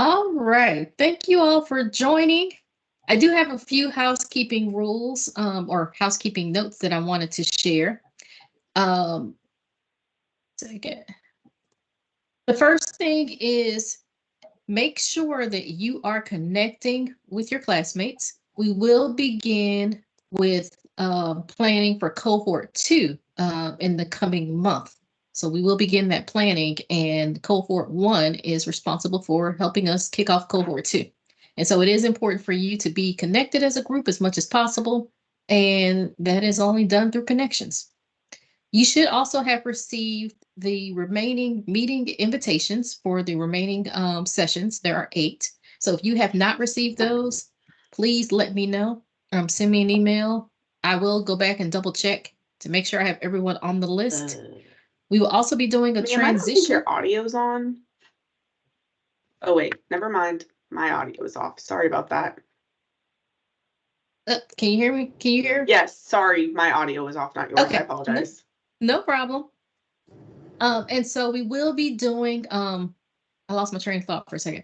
All right. Thank you all for joining. I do have a few housekeeping rules or housekeeping notes that I wanted to share. Um, Second. The first thing is make sure that you are connecting with your classmates. We will begin with planning for cohort 2 in the coming month. So we will begin that planning, and cohort 1 is responsible for helping us kick off cohort 2. And so it is important for you to be connected as a group as much as possible, and that is only done through connections. You should also have received the remaining meeting invitations for the remaining sessions. There are 8. So if you have not received those, please let me know. Send me an email. I will go back and double check to make sure I have everyone on the list. We will also be doing a Ma'am, I don't think transition. your audio's on. Oh, wait, never mind. My audio is off. Sorry about that. Can you hear me? Can you hear? Yes, sorry, my audio was off, not yours. Okay. I apologize. No problem. And so we will be doing, I lost my train of thought for a second.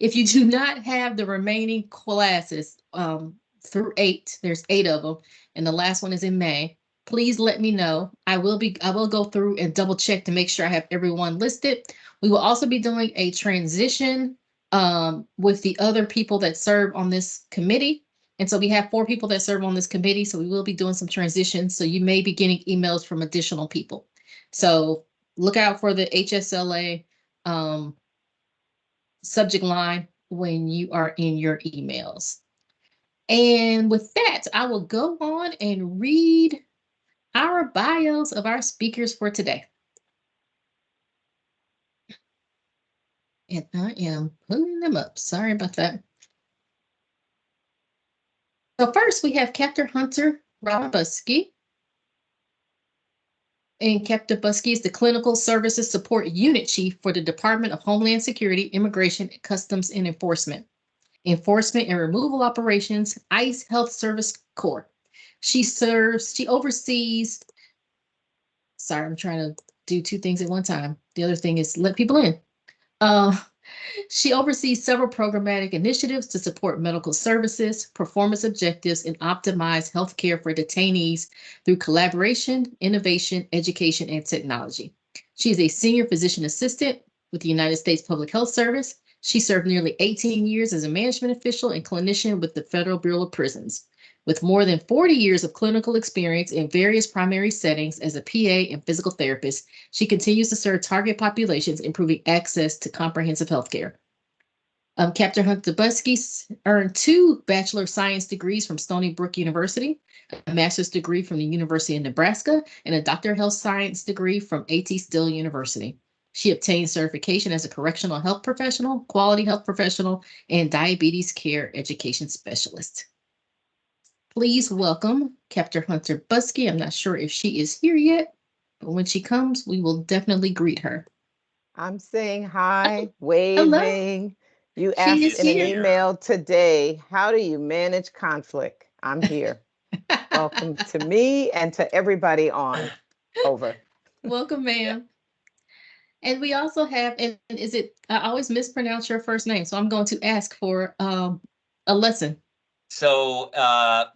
If you do not have the remaining classes through 8, there's 8 of them, and the last one is in May, please let me know. I will go through and double check to make sure I have everyone listed. We will also be doing a transition with the other people that serve on this committee. And so we have 4 people that serve on this committee. So we will be doing some transitions. So you may be getting emails from additional people. So look out for the HSLA subject line when you are in your emails. And with that, I will go on and read our bios of our speakers for today. And I am pulling them up. Sorry about that. So first we have Captain Hunter Robusky. And Captain Busky is the Clinical Services Support Unit Chief for the Department of Homeland Security, Immigration, Customs and Enforcement and Removal Operations, ICE Health Service Corps. She oversees, sorry, I'm trying to do 2 things at one time. The other thing is let people in. She oversees several programmatic initiatives to support medical services, performance objectives, and optimize healthcare for detainees through collaboration, innovation, education, and technology. She is a senior physician assistant with the United States Public Health Service. She served nearly 18 years as a management official and clinician with the Federal Bureau of Prisons. With more than 40 years of clinical experience in various primary settings as a PA and physical therapist, she continues to serve target populations, improving access to comprehensive health care. Captain Hunter Busky earned 2 Bachelor of Science degrees from Stony Brook University, a master's degree from the University of Nebraska, and a Doctor of Health Science degree from A.T. Still University. She obtained certification as a correctional health professional, quality health professional, and diabetes care education specialist. Please welcome Captain Hunter Busky. I'm not sure if she is here yet, but when she comes, we will definitely greet her. I'm saying hi, waving. You She asked is in an here. email today, how do you manage conflict? I'm here. Welcome to me and to everybody on. Over. Welcome, ma'am. And we also have, and I always mispronounce your first name, so I'm going to ask for a lesson. So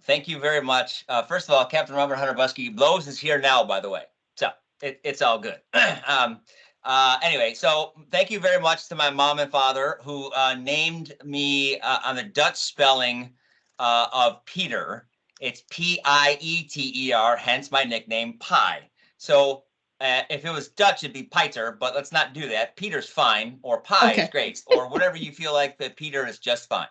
thank you very much. First of all, Captain Robert Hunter Busky, Lowe's is here now, by the way. So it's all good. Anyway, so thank you very much to my mom and father who named me on the Dutch spelling of Peter. It's Pieter, hence my nickname, Pie. So if it was Dutch, it'd be Pieter, but let's not do that. Peter's fine, or Pie is great, or whatever you feel like, but Peter is just fine.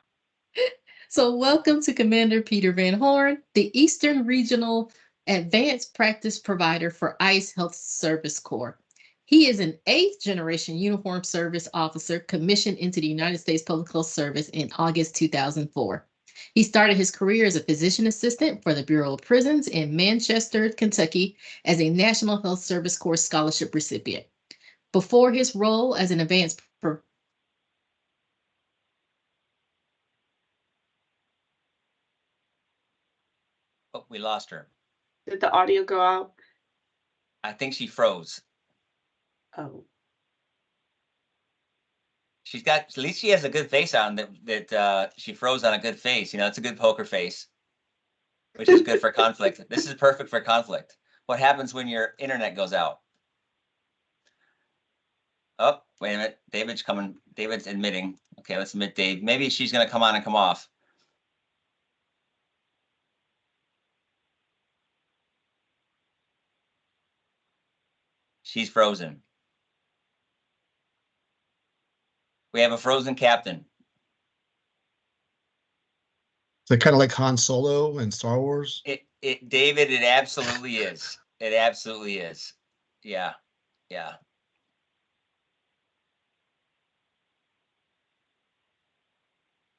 So welcome to Commander Peter Van Horn, the Eastern Regional Advanced Practice Provider for ICE Health Service Corps. He is an 8th generation uniformed service officer commissioned into the United States Public Health Service in August 2004. He started his career as a physician assistant for the Bureau of Prisons in Manchester, Kentucky, as a National Health Service Corps scholarship recipient. Before his role as an advanced Oh, we lost her. Did the audio go out? I think she froze. Oh. she's got, at least she has a good face on that she froze on a good face. You know, it's a good poker face, which is good for conflict. This is perfect for conflict. What happens when your internet goes out? Oh, wait a minute. David's coming. David's admitting. Okay, let's admit Dave. Maybe she's going to come on and come off. She's frozen. We have a frozen captain. Is it kind of like Han Solo in Star Wars? David, it absolutely is. It absolutely is. Yeah. Yeah.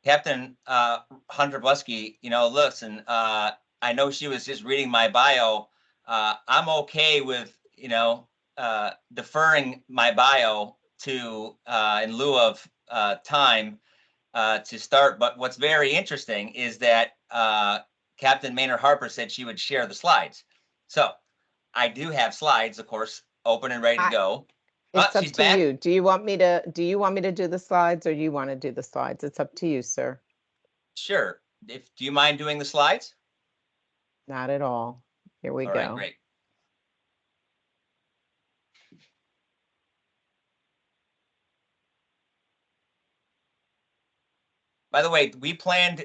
Captain Hunter Busky, you know, listen, I know she was just reading my bio. I'm okay with, you know, deferring my bio to in lieu of time to start. But what's very interesting is that Captain Maynard Harper said she would share the slides. So I do have slides, of course, open and ready to go. It's up She's to back. you. Do you want me to do the slides, or you want to do the slides? It's up to you, sir. Sure. Do you mind doing the slides? Not at all. Here we All go. right, great. By the way, we planned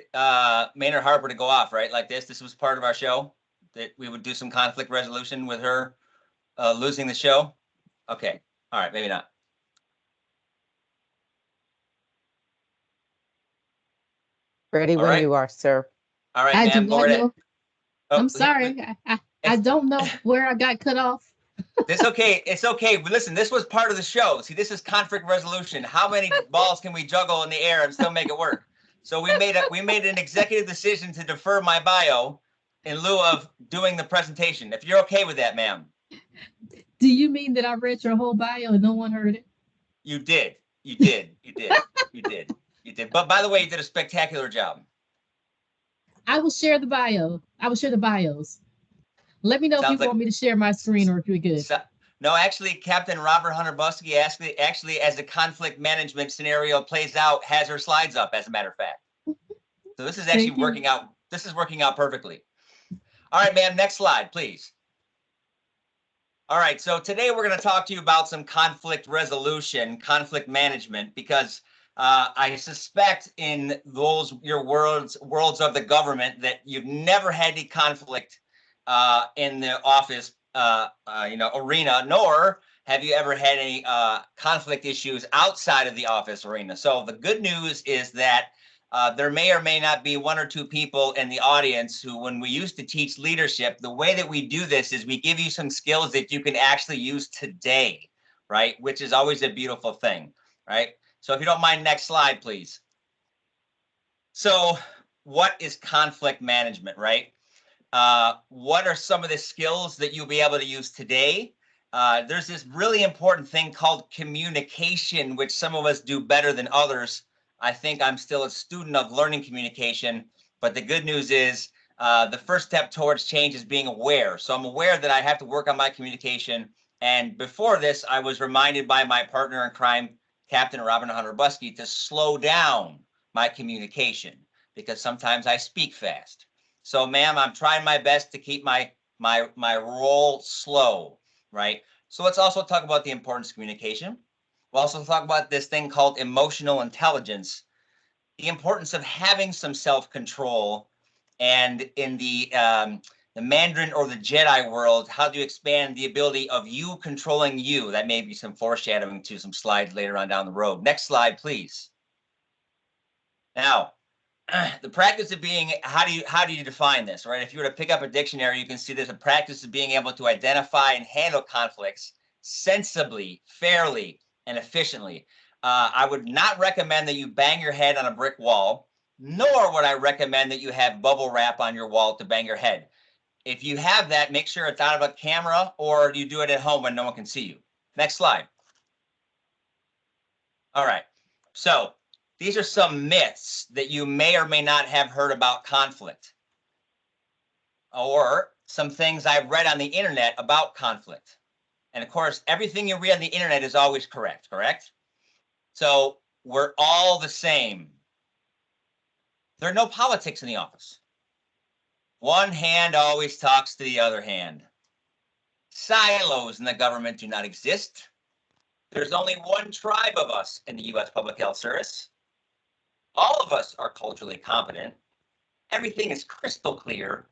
Maynard Harper to go off, right? Like this. This was part of our show, that we would do some conflict resolution with her losing the show. Okay. All right. Maybe not. Ready All when right. you are, sir. All right, I do ma'am. Go not right ahead. know. Oh, I'm sorry. I don't know where I got cut off. It's okay. It's okay. But listen, this was part of the show. See, this is conflict resolution. How many balls can we juggle in the air and still make it work? So we made an executive decision to defer my bio in lieu of doing the presentation. If you're okay with that, ma'am. Do you mean that I read your whole bio and no one heard it? You did. You did. You did. You did. You did. But by the way, you did a spectacular job. I will share the bio. I will share the bios. Let me know Sounds if you like- want me to share my screen or if you're good. So, no, actually, Captain Robert Hunter Busky actually, as the conflict management scenario plays out, has her slides up, as a matter of fact. So this is actually Thank you. working out. This is working out perfectly. All right, ma'am, next slide, please. All right, so today we're going to talk to you about some conflict resolution, conflict management, because I suspect in your worlds of the government that you've never had any conflict in the office, arena, nor have you ever had any conflict issues outside of the office arena. So the good news is that there may or may not be one or two people in the audience who, when we used to teach leadership, the way that we do this is we give you some skills that you can actually use today, right? Which is always a beautiful thing, right? So if you don't mind, next slide, please. So what is conflict management, right? What are some of the skills that you'll be able to use today? There's this really important thing called communication, which some of us do better than others. I think I'm still a student of learning communication, but the good news is the first step towards change is being aware. So I'm aware that I have to work on my communication. And before this, I was reminded by my partner in crime, Captain Robert Hunter Busky, to slow down my communication because sometimes I speak fast. So, ma'am, I'm trying my best to keep my roll slow, right? So let's also talk about the importance of communication. We'll also talk about this thing called emotional intelligence, the importance of having some self-control, and in the Mandarin or the Jedi world, how do you expand the ability of you controlling you? That may be some foreshadowing to some slides later on down the road. Next slide, please. Now, the practice of being, how do you define this, right? If you were to pick up a dictionary, you can see there's a practice of being able to identify and handle conflicts sensibly, fairly, and efficiently. I would not recommend that you bang your head on a brick wall, nor would I recommend that you have bubble wrap on your wall to bang your head. If you have that, make sure it's out of a camera or you do it at home when no one can see you. Next slide. All right. So these are some myths that you may or may not have heard about conflict, or some things I've read on the internet about conflict. And of course, everything you read on the internet is always correct? So we're all the same. There are no politics in the office. One hand always talks to the other hand. Silos in the government do not exist. There's only one tribe of us in the U.S. Public Health Service. All of us are culturally competent. Everything is crystal clear.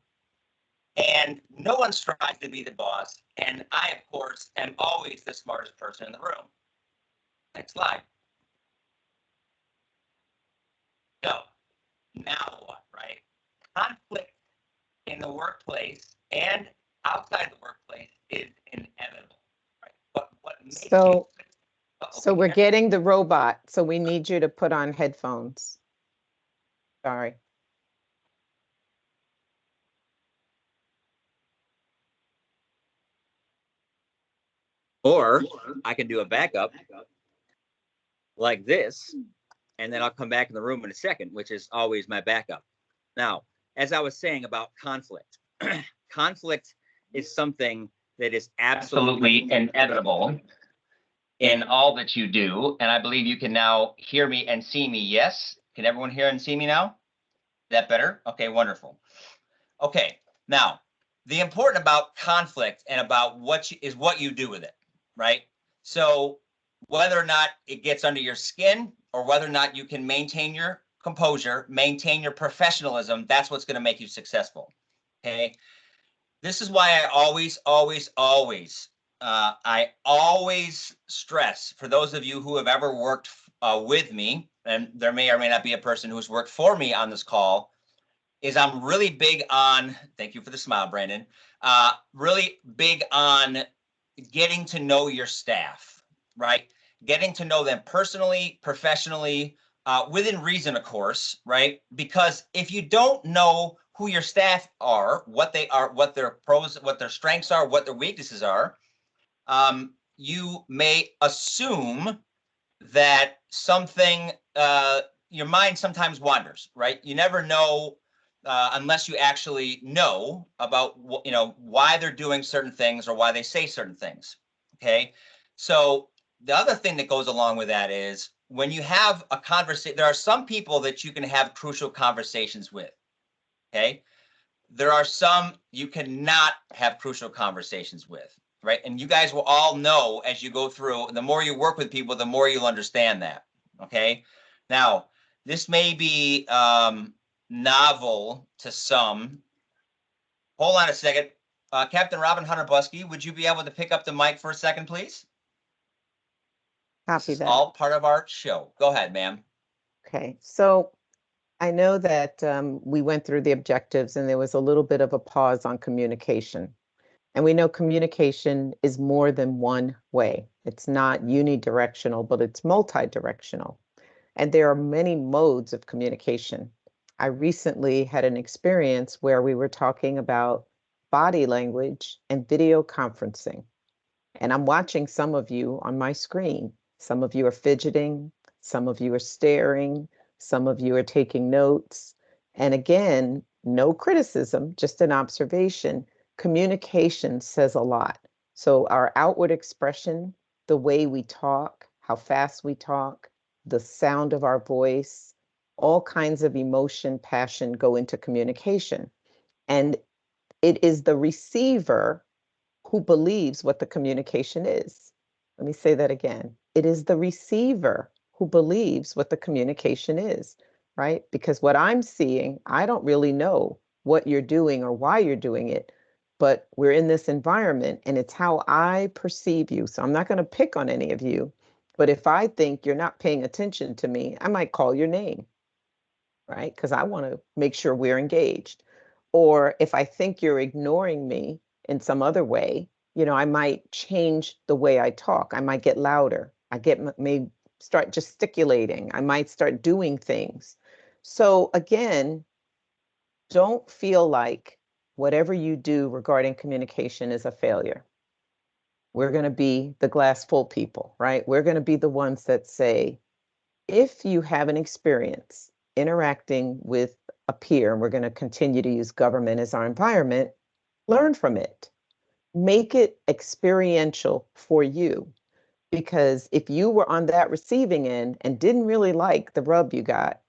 And no one strives to be the boss. And I, of course, am always the smartest person in the room. Next slide. So, now what, right? Conflict in the workplace and outside the workplace is inevitable, right? But what makes So, Uh-oh, so can you we're hear me? getting the robot, so we need you to put on headphones. Sorry. Or I can do a backup like this, and then I'll come back in the room in a second, which is always my backup. Now, as I was saying about conflict, conflict is something that is absolutely inevitable in all that you do. And I believe you can now hear me and see me. Yes. Can everyone hear and see me now? That better? Okay, wonderful. Okay, now the important about conflict and about what you do with it, right? So whether or not it gets under your skin or whether or not you can maintain your composure, maintain your professionalism, that's what's going to make you successful. Okay. This is why I always stress, for those of you who have ever worked with me, and there may or may not be a person who's worked for me on this call, is I'm really big on, thank you for the smile, Brandon, really big on getting to know your staff, right? Getting to know them personally, professionally, within reason, of course, right? Because if you don't know who your staff are, what they are, what their pros, what their strengths are, what their weaknesses are, you may assume that something, your mind sometimes wanders, right? You never know unless you actually know about, why they're doing certain things or why they say certain things. Okay. So the other thing that goes along with that is when you have a conversation, there are some people that you can have crucial conversations with. Okay. There are some you cannot have crucial conversations with, right? And you guys will all know as you go through, the more you work with people, the more you'll understand that. Okay. Now, this may be novel to some. Hold on a second. Captain Robin Hunter Buskey, would you be able to pick up the mic for a second, please? Copy This is that. all part of our show. Go ahead, ma'am. Okay, so I know that we went through the objectives and there was a little bit of a pause on communication. And we know communication is more than one way. It's not unidirectional, but it's multi-directional. And there are many modes of communication. I recently had an experience where we were talking about body language and video conferencing. And I'm watching some of you on my screen. Some of you are fidgeting, some of you are staring, some of you are taking notes. And again, no criticism, just an observation. Communication says a lot. So our outward expression, the way we talk, how fast we talk, the sound of our voice, all kinds of emotion, passion go into communication. And it is the receiver who believes what the communication is. Let me say that again. It is the receiver who believes what the communication is, right? Because what I'm seeing, I don't really know what you're doing or why you're doing it, but we're in this environment and it's how I perceive you. So I'm not going to pick on any of you, but if I think you're not paying attention to me, I might call your name, right? Because I want to make sure we're engaged. Or if I think you're ignoring me in some other way, I might change the way I talk. I might get louder. May start gesticulating. I might start doing things. So again, don't feel like whatever you do regarding communication is a failure. We're going to be the glass full people, right? We're going to be the ones that say, if you have an experience interacting with a peer, and we're going to continue to use government as our environment, learn from it. Make it experiential for you. Because if you were on that receiving end and didn't really like the rub you got,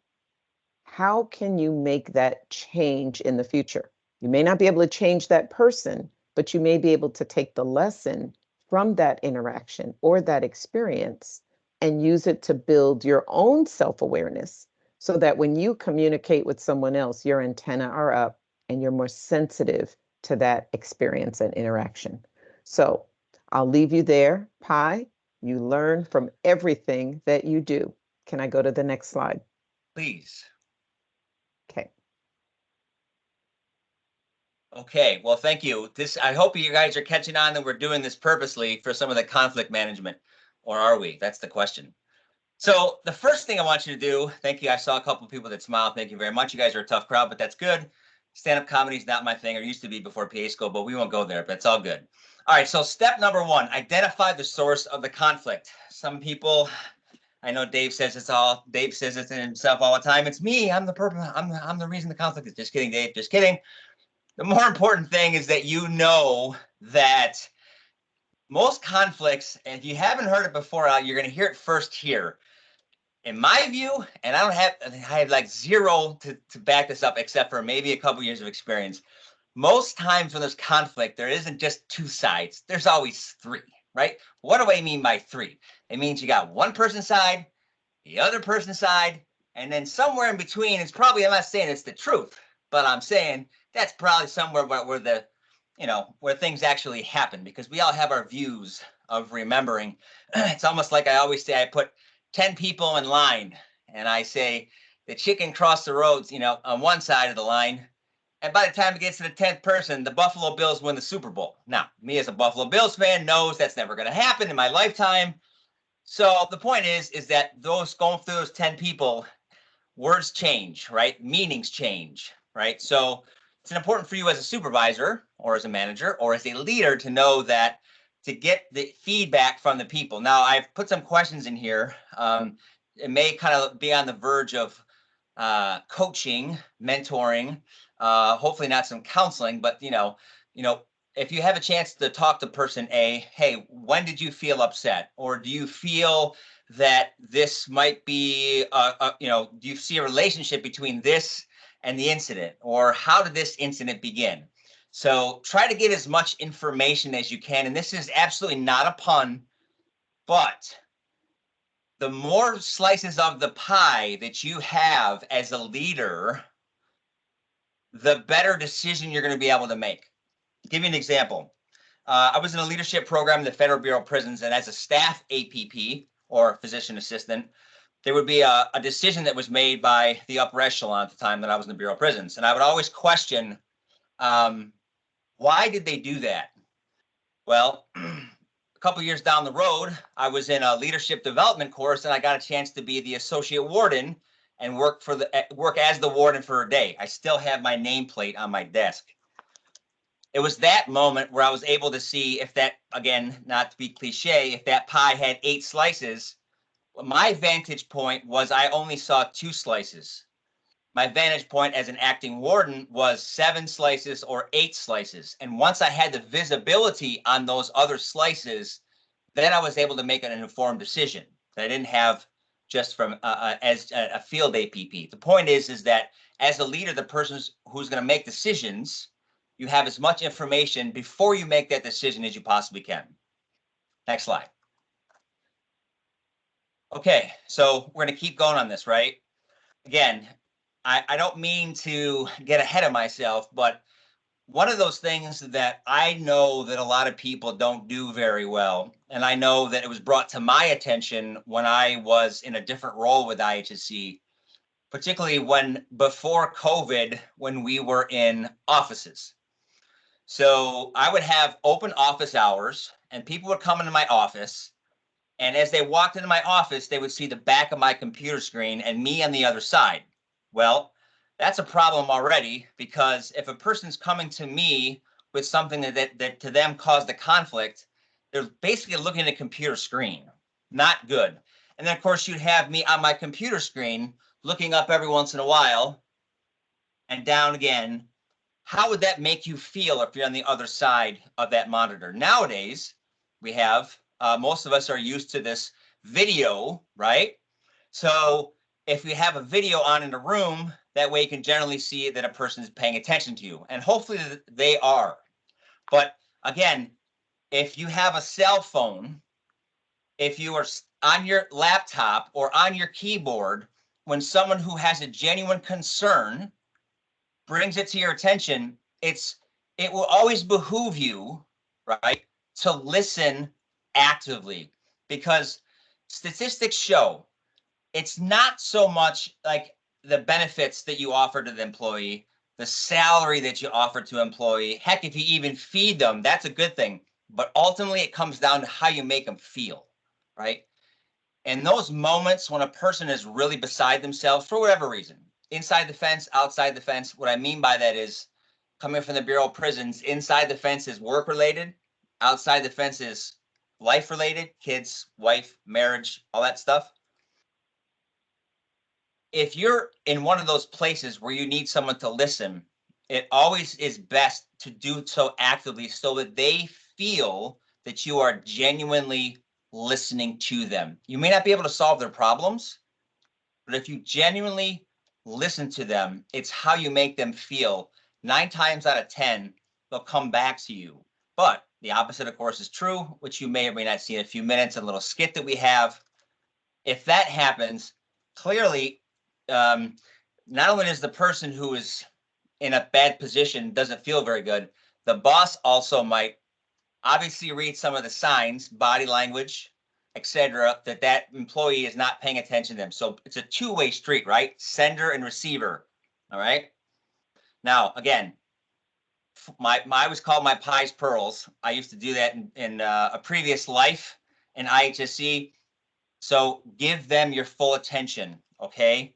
how can you make that change in the future? You may not be able to change that person, but you may be able to take the lesson from that interaction or that experience and use it to build your own self-awareness so that when you communicate with someone else, your antenna are up and you're more sensitive to that experience and interaction. So I'll leave you there, Pi. You learn from everything that you do. Can I go to the next slide? Please. Okay. Okay, well, thank you. I hope you guys are catching on that we're doing this purposely for some of the conflict management, or are we? That's the question. So the first thing I want you to do, thank you. I saw a couple of people that smiled. Thank you very much. You guys are a tough crowd, but that's good. Stand-up comedy is not my thing, or used to be before PA school, but we won't go there, but it's all good. All right, so step number one, identify the source of the conflict. Some people, I know Dave says it to himself all the time. It's me, I'm the reason the conflict is. Just kidding, Dave, just kidding. The more important thing is that you know that most conflicts, and if you haven't heard it before, you're going to hear it first here. In my view, and I have like zero to back this up, except for maybe a couple years of experience. Most times when there's conflict, there isn't just two sides. There's always three, right? What do I mean by three? It means you got one person's side, the other person's side, and then somewhere in between, it's probably, I'm not saying it's the truth, but I'm saying that's probably somewhere where the, where things actually happen, because we all have our views of remembering. It's almost like I always say, I put 10 people in line and I say, the chicken crossed the roads, on one side of the line. And by the time it gets to the 10th person, the Buffalo Bills win the Super Bowl. Now, me as a Buffalo Bills fan knows that's never going to happen in my lifetime. So the point is that those going through those 10 people, words change, right? Meanings change, right? So it's important for you as a supervisor or as a manager or as a leader to know that, to get the feedback from the people. Now, I've put some questions in here. It may kind of be on the verge of coaching, mentoring, hopefully not some counseling, but if you have a chance to talk to person A, hey, when did you feel upset? Or do you feel that this might be, do you see a relationship between this and the incident? Or how did this incident begin? So try to get as much information as you can. And this is absolutely not a pun, but the more slices of the pie that you have as a leader, the better decision you're going to be able to make. I'll give you an example. I was in a leadership program in the Federal Bureau of Prisons, and as a staff APP or physician assistant, there would be a decision that was made by the upper echelon at the time that I was in the Bureau of Prisons. And I would always question, why did they do that? Well, a couple years down the road, I was in a leadership development course, and I got a chance to be the associate warden and work as the warden for a day. I still have my nameplate on my desk. It was that moment where I was able to see if that, again, not to be cliche, if that pie had 8 slices, my vantage point was I only saw 2 slices. My vantage point as an acting warden was 7 slices or 8 slices. And once I had the visibility on those other slices, then I was able to make an informed decision that I didn't have just from as a field APP. The point is that as a leader, the person who's going to make decisions, you have as much information before you make that decision as you possibly can. Next slide. Okay, so we're going to keep going on this, right? Again, I don't mean to get ahead of myself, but one of those things that I know that a lot of people don't do very well, and I know that it was brought to my attention when I was in a different role with IHSC, particularly before COVID, when we were in offices. So I would have open office hours and people would come into my office. And as they walked into my office, they would see the back of my computer screen and me on the other side. Well, that's a problem already, because if a person's coming to me with something that to them caused a conflict, they're basically looking at a computer screen. Not good. And then, of course, you'd have me on my computer screen looking up every once in a while and down again. How would that make you feel if you're on the other side of that monitor? Nowadays, we have most of us are used to this video, right? So if we have a video on in the room, that way you can generally see that a person is paying attention to you, and hopefully they are. But again, if you have a cell phone, if you are on your laptop or on your keyboard, when someone who has a genuine concern brings it to your attention, it will always behoove you, right, to listen actively, because statistics show it's not so much like the benefits that you offer to the employee, the salary that you offer to employee. Heck, if you even feed them, that's a good thing. But ultimately, it comes down to how you make them feel, right? And those moments when a person is really beside themselves for whatever reason, inside the fence, outside the fence, what I mean by that is coming from the Bureau of Prisons, inside the fence is work related, outside the fence is life related, kids, wife, marriage, all that stuff. If you're in one of those places where you need someone to listen, it always is best to do so actively so that they feel that you are genuinely listening to them. You may not be able to solve their problems, but if you genuinely listen to them, it's how you make them feel. 9 times out of 10, they'll come back to you. But the opposite, of course, is true, which you may or may not see in a few minutes, a little skit that we have. If that happens, clearly, not only is the person who is in a bad position doesn't feel very good, the boss also might obviously read some of the signs, body language, etc., that employee is not paying attention to them. So it's a two-way street, right? Sender and receiver. All right. Now, again, I was called my pies pearls. I used to do that in a previous life in IHSC. So give them your full attention, okay?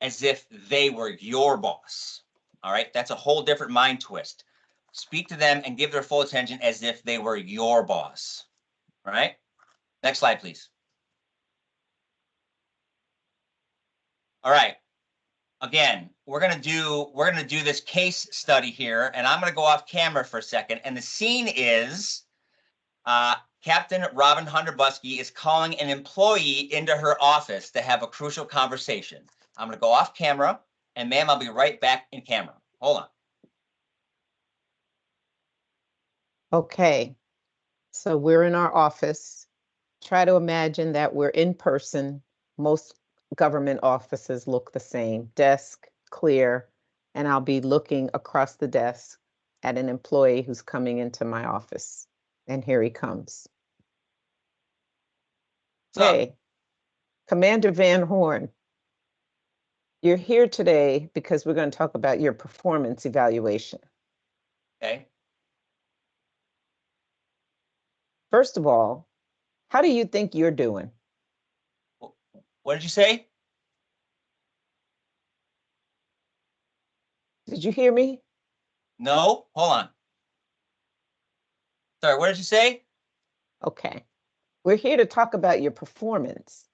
As if they were your boss. All right. That's a whole different mind twist. Speak to them and give their full attention as if they were your boss. All right. Next slide, please. All right. Again, we're gonna do this case study here, and I'm gonna go off camera for a second. And the scene is Captain Robin Hunter Buskey is calling an employee into her office to have a crucial conversation. I'm gonna go off camera, and ma'am, I'll be right back in camera. Hold on. Okay, so we're in our office. Try to imagine that we're in person. Most government offices look the same. Desk, clear, and I'll be looking across the desk at an employee who's coming into my office. And here he comes. Hey, Commander Van Horn. You're here today because we're going to talk about your performance evaluation. Okay. First of all, how do you think you're doing? What did you say? Did you hear me? No, hold on. Sorry, what did you say? Okay. We're here to talk about your performance.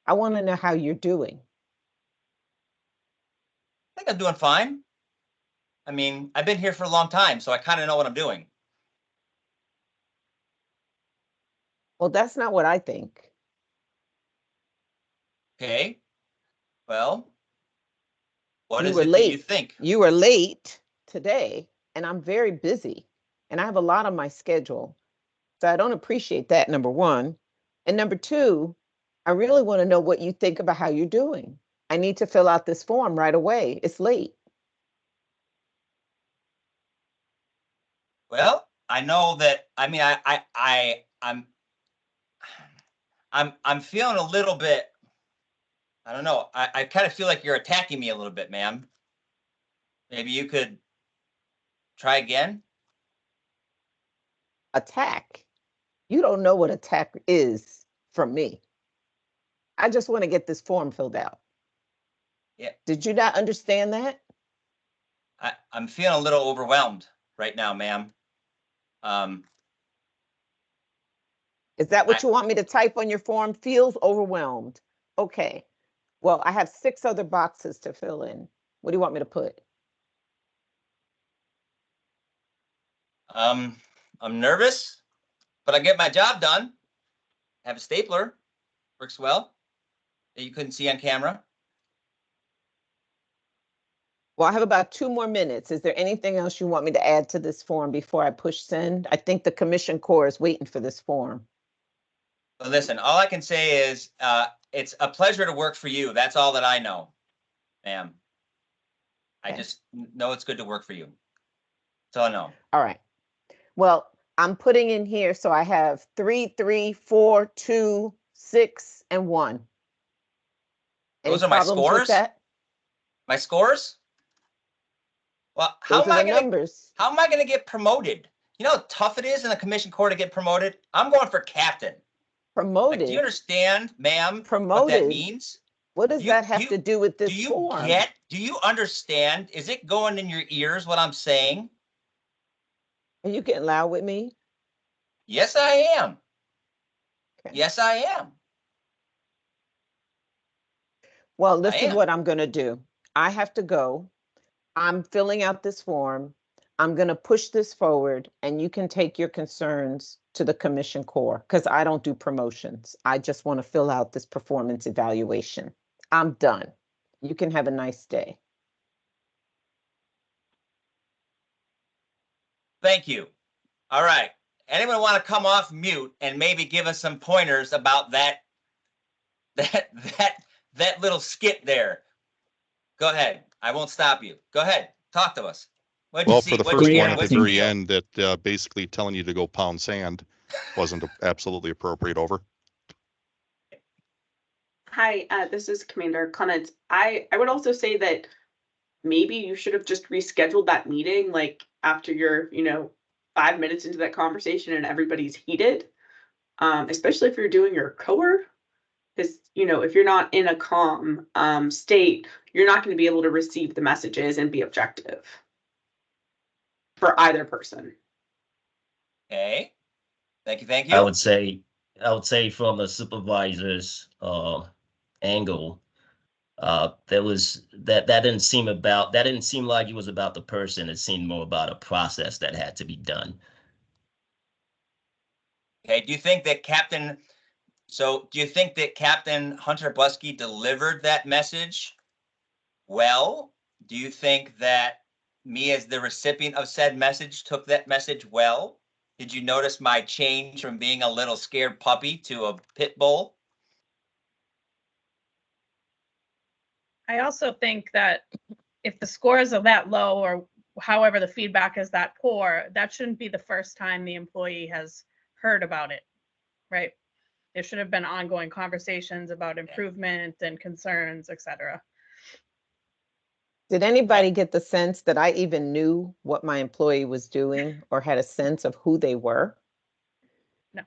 I want to know how you're doing. I think I'm doing fine. I mean, I've been here for a long time, so I kind of know what I'm doing. Well, that's not what I think. Okay. Well, what You is were it that you late. think? You were late today, and I'm very busy, and I have a lot on my schedule. So I don't appreciate that, number one. And number two, I really want to know what you think about how you're doing. I need to fill out this form right away. It's late. Well, I know that. I mean, I'm feeling a little bit. I don't know. I kind of feel like you're attacking me a little bit, ma'am. Maybe you could try again. Attack. You don't know what attack is from me. I just want to get this form filled out. Yeah. Did you not understand that? I'm feeling a little overwhelmed right now, ma'am. Is that what you want me to type on your form? Feels overwhelmed. Okay. Well, I have 6 other boxes to fill in. What do you want me to put? I'm nervous, but I get my job done. have a stapler. Works well. That you couldn't see on camera. Well, I have about 2 more minutes. Is there anything else you want me to add to this form before I push send? I think the commission core is waiting for this form. But listen, all I can say is it's a pleasure to work for you. That's all that I know, ma'am. I Okay. just know it's good to work for you. That's all I know. All right. Well, I'm putting in here, so I have 3, 3, 4, 2, 6, and 1. Any Those are my problems with scores? that? My scores? Well, how Those am are I the gonna numbers. how am I gonna get promoted? You know how tough it is in the commission core to get promoted? I'm going for captain. Like, Promoted. do you understand, ma'am, what that Promoted? means? What does You- that have you- to do with this Do you form? do you understand? Is it going in your ears what I'm saying? Are you getting loud with me? Yes, I am. Okay. Yes, I am. Well, this I is am. what I'm going to do. I have to go. I'm filling out this form. I'm going to push this forward, and you can take your concerns to the commission core because I don't do promotions. I just want to fill out this performance evaluation. I'm done. You can have a nice day. Thank you. All right. Anyone want to come off mute and maybe give us some pointers about that little skit there? Go ahead. I won't stop you. Go ahead. Talk to us. What'd you Well, see? for the What'd first you one hear? at the What'd you very feel? end, that basically telling you to go pound sand wasn't absolutely appropriate. Over. Hi, this is Commander Clements. I would also say that maybe you should have just rescheduled that meeting, like after you're, 5 minutes into that conversation and everybody's heated, especially if you're doing your core. Because, if you're not in a calm state, you're not going to be able to receive the messages and be objective for either person. Okay. Thank you. Thank I you. would say from the supervisor's angle, that didn't seem like it was about the person. It seemed more about a process that had to be done. Okay. Do you think that Captain Hunter Buskey delivered that message well? Do you think that me as the recipient of said message took that message well? Did you notice my change from being a little scared puppy to a pit bull? I also think that if the scores are that low or however the feedback is that poor, that shouldn't be the first time the employee has heard about it, right? There should have been ongoing conversations about improvement and concerns, et cetera. Did anybody get the sense that I even knew what my employee was doing or had a sense of who they were? No.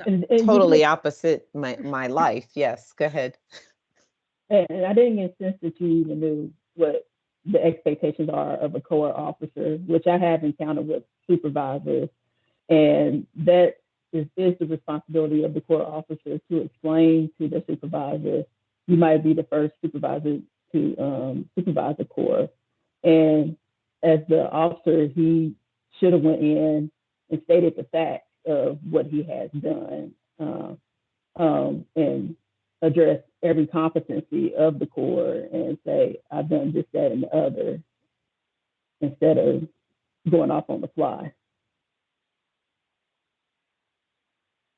And Totally opposite my life. Yes, go ahead. and I didn't get a sense that you even knew what the expectations are of a core officer, which I have encountered with supervisors. And that is the responsibility of the core officer to explain to the supervisor. You might be the first supervisor to supervise the core. And as the officer, he should have went in and stated the facts of what he has done and address every competency of the core and say, I've done this, that, and the other, instead of going off on the fly.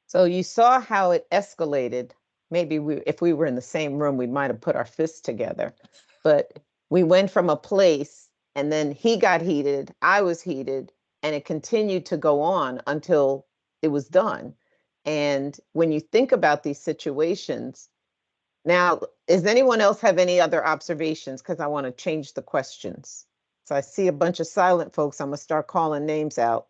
So you saw how it escalated. Maybe if we were in the same room, we might have put our fists together. But we went from a place and then he got heated, I was heated, and it continued to go on until it was done. And when you think about these situations, now, does anyone else have any other observations? Because I want to change the questions. So I see a bunch of silent folks. I'm going to start calling names out.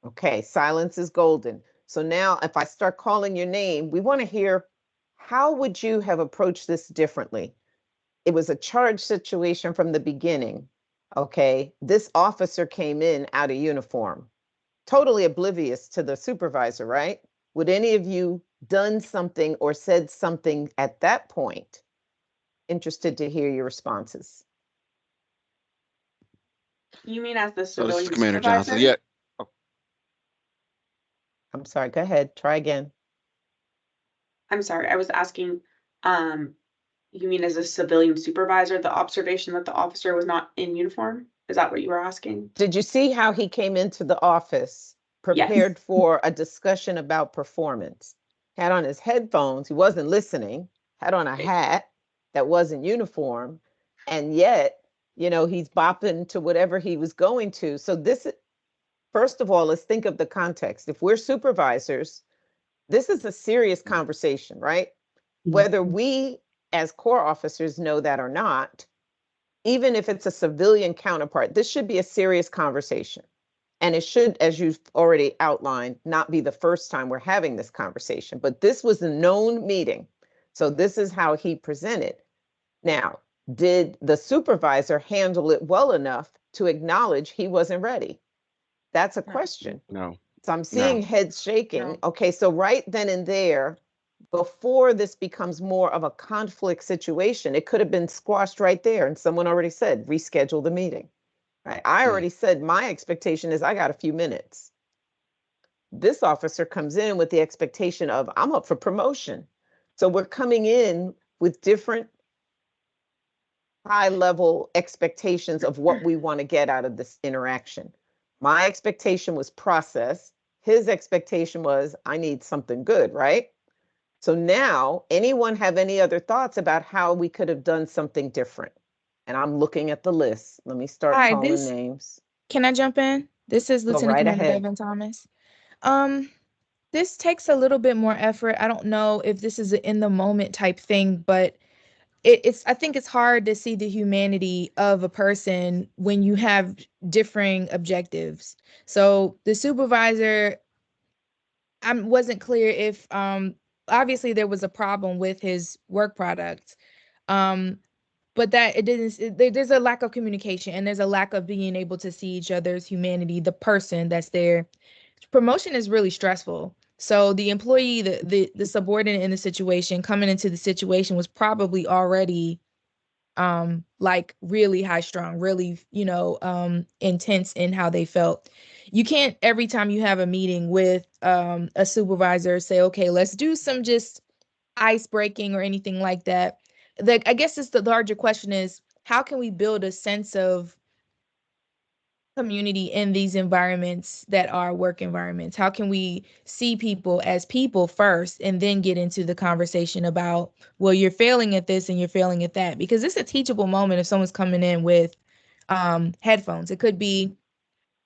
Okay, silence is golden. So now if I start calling your name, we want to hear, how would you have approached this differently? It was a charge situation from the beginning. Okay, this officer came in out of uniform, totally oblivious to the supervisor, right? Would any of you done something or said something at that point? Interested to hear your responses. You mean as the So this is civilian Commander Johnson. supervisor? Yeah, I'm sorry, go ahead, try again. I'm sorry, I was asking, you mean as a civilian supervisor, the observation that the officer was not in uniform? Is that what you were asking? Did you see how he came into the office prepared for a discussion about performance? Had on his headphones, he wasn't listening, had on a hat that wasn't uniform, and yet, you know, he's bopping to whatever he was going to. So this, first of all, let's think of the context. If we're supervisors, this is a serious conversation, right? Whether we as Corps officers know that or not, even if it's a civilian counterpart, this should be a serious conversation. And it should, as you've already outlined, not be the first time we're having this conversation, but this was a known meeting. So this is how he presented. Now, did the supervisor handle it well enough to acknowledge he wasn't ready? That's a question. no. So I'm seeing No. heads shaking. No. Okay, so right then and there, before this becomes more of a conflict situation, it could have been squashed right there. And someone already said, reschedule the meeting. Right? I already said my expectation is I got a few minutes. This officer comes in with the expectation of I'm up for promotion. So we're coming in with different high level expectations of what we want to get out of this interaction. My expectation was process. His expectation was I need something good, right? So now, anyone have any other thoughts about how we could have done something different? And I'm looking at the list. Let me start Hi, calling this names. can I jump in? This is Go Lieutenant right Commander ahead. Devin Thomas. Um, this takes a little bit more effort. I don't know if this is an in the moment type thing, but I think it's hard to see the humanity of a person when you have differing objectives. So the supervisor, I wasn't clear if obviously there was a problem with his work product. But that it didn't there's a lack of communication and there's a lack of being able to see each other's humanity, the person that's there. Promotion is really stressful. So the employee, the subordinate in the situation coming into the situation was probably already like really high strung, really, intense in how they felt. You can't every time you have a meeting with a supervisor say, okay, let's do some just ice breaking or anything like that. I guess it's the larger question is how can we build a sense of community in these environments that are work environments? How can we see people as people first and then get into the conversation about, well, you're failing at this and you're failing at that? Because it's a teachable moment if someone's coming in with headphones. It could be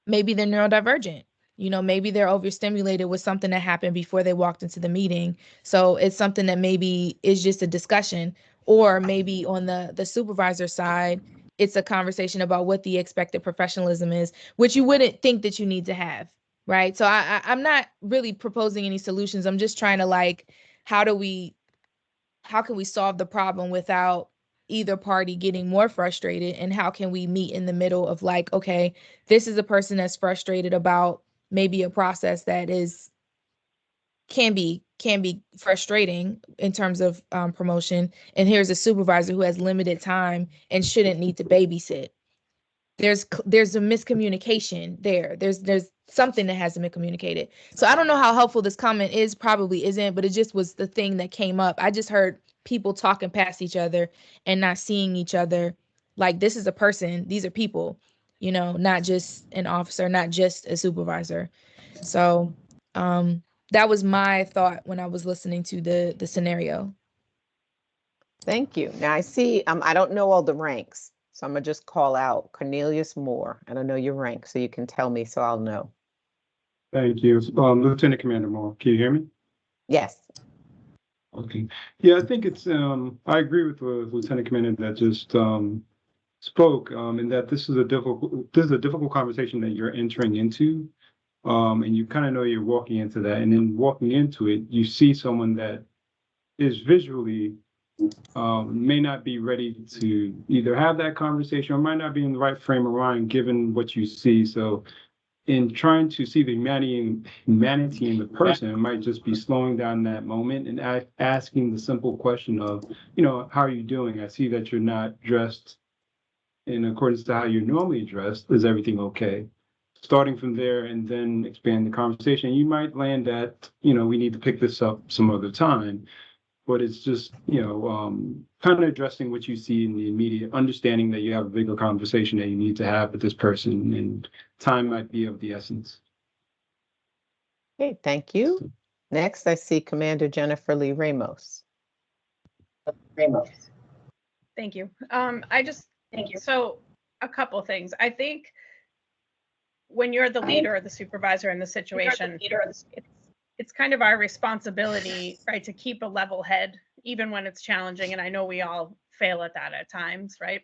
maybe they're neurodivergent. Maybe they're overstimulated with something that happened before they walked into the meeting. So it's something that maybe is just a discussion, or maybe on the supervisor side, it's a conversation about what the expected professionalism is, which you wouldn't think that you need to have, right? So I'm not really proposing any solutions. I'm just trying to how can we solve the problem without either party getting more frustrated, and how can we meet in the middle of okay, this is a person that's frustrated about maybe a process that can be frustrating in terms of promotion, and here's a supervisor who has limited time and shouldn't need to babysit. There's a miscommunication there. There's something that hasn't been communicated. So I don't know how helpful this comment is, probably isn't, but it just was the thing that came up. I just heard people talking past each other and not seeing each other. Like, this is a person, these are people, not just an officer, not just a supervisor. So that was my thought when I was listening to the scenario. Thank you. Now I see, I don't know all the ranks, so I'm gonna just call out Cornelius Moore. I don't know your rank, so you can tell me so I'll know. Thank you. Lieutenant Commander Moore, can you hear me? Yes. Okay. Yeah, I think it's, I agree with the Lieutenant Commander that just spoke, and that this is a difficult conversation that you're entering into. And you kind of know you're walking into that, and then walking into it, you see someone that is visually may not be ready to either have that conversation or might not be in the right frame of mind given what you see. So in trying to see the humanity in the person, it might just be slowing down that moment and asking the simple question of, how are you doing? I see that you're not dressed in accordance to how you're normally dressed, is everything okay? Starting from there and then expand the conversation, you might land at, we need to pick this up some other time. But it's just, kind of addressing what you see in the immediate, understanding that you have a bigger conversation that you need to have with this person, and time might be of the essence. Okay, thank you. Next, I see Commander Jennifer Lee Ramos. Thank you. Thank you. So a couple things. I think when you're the leader or the supervisor in the situation, it's kind of our responsibility, right, to keep a level head, even when it's challenging. And I know we all fail at that at times, right?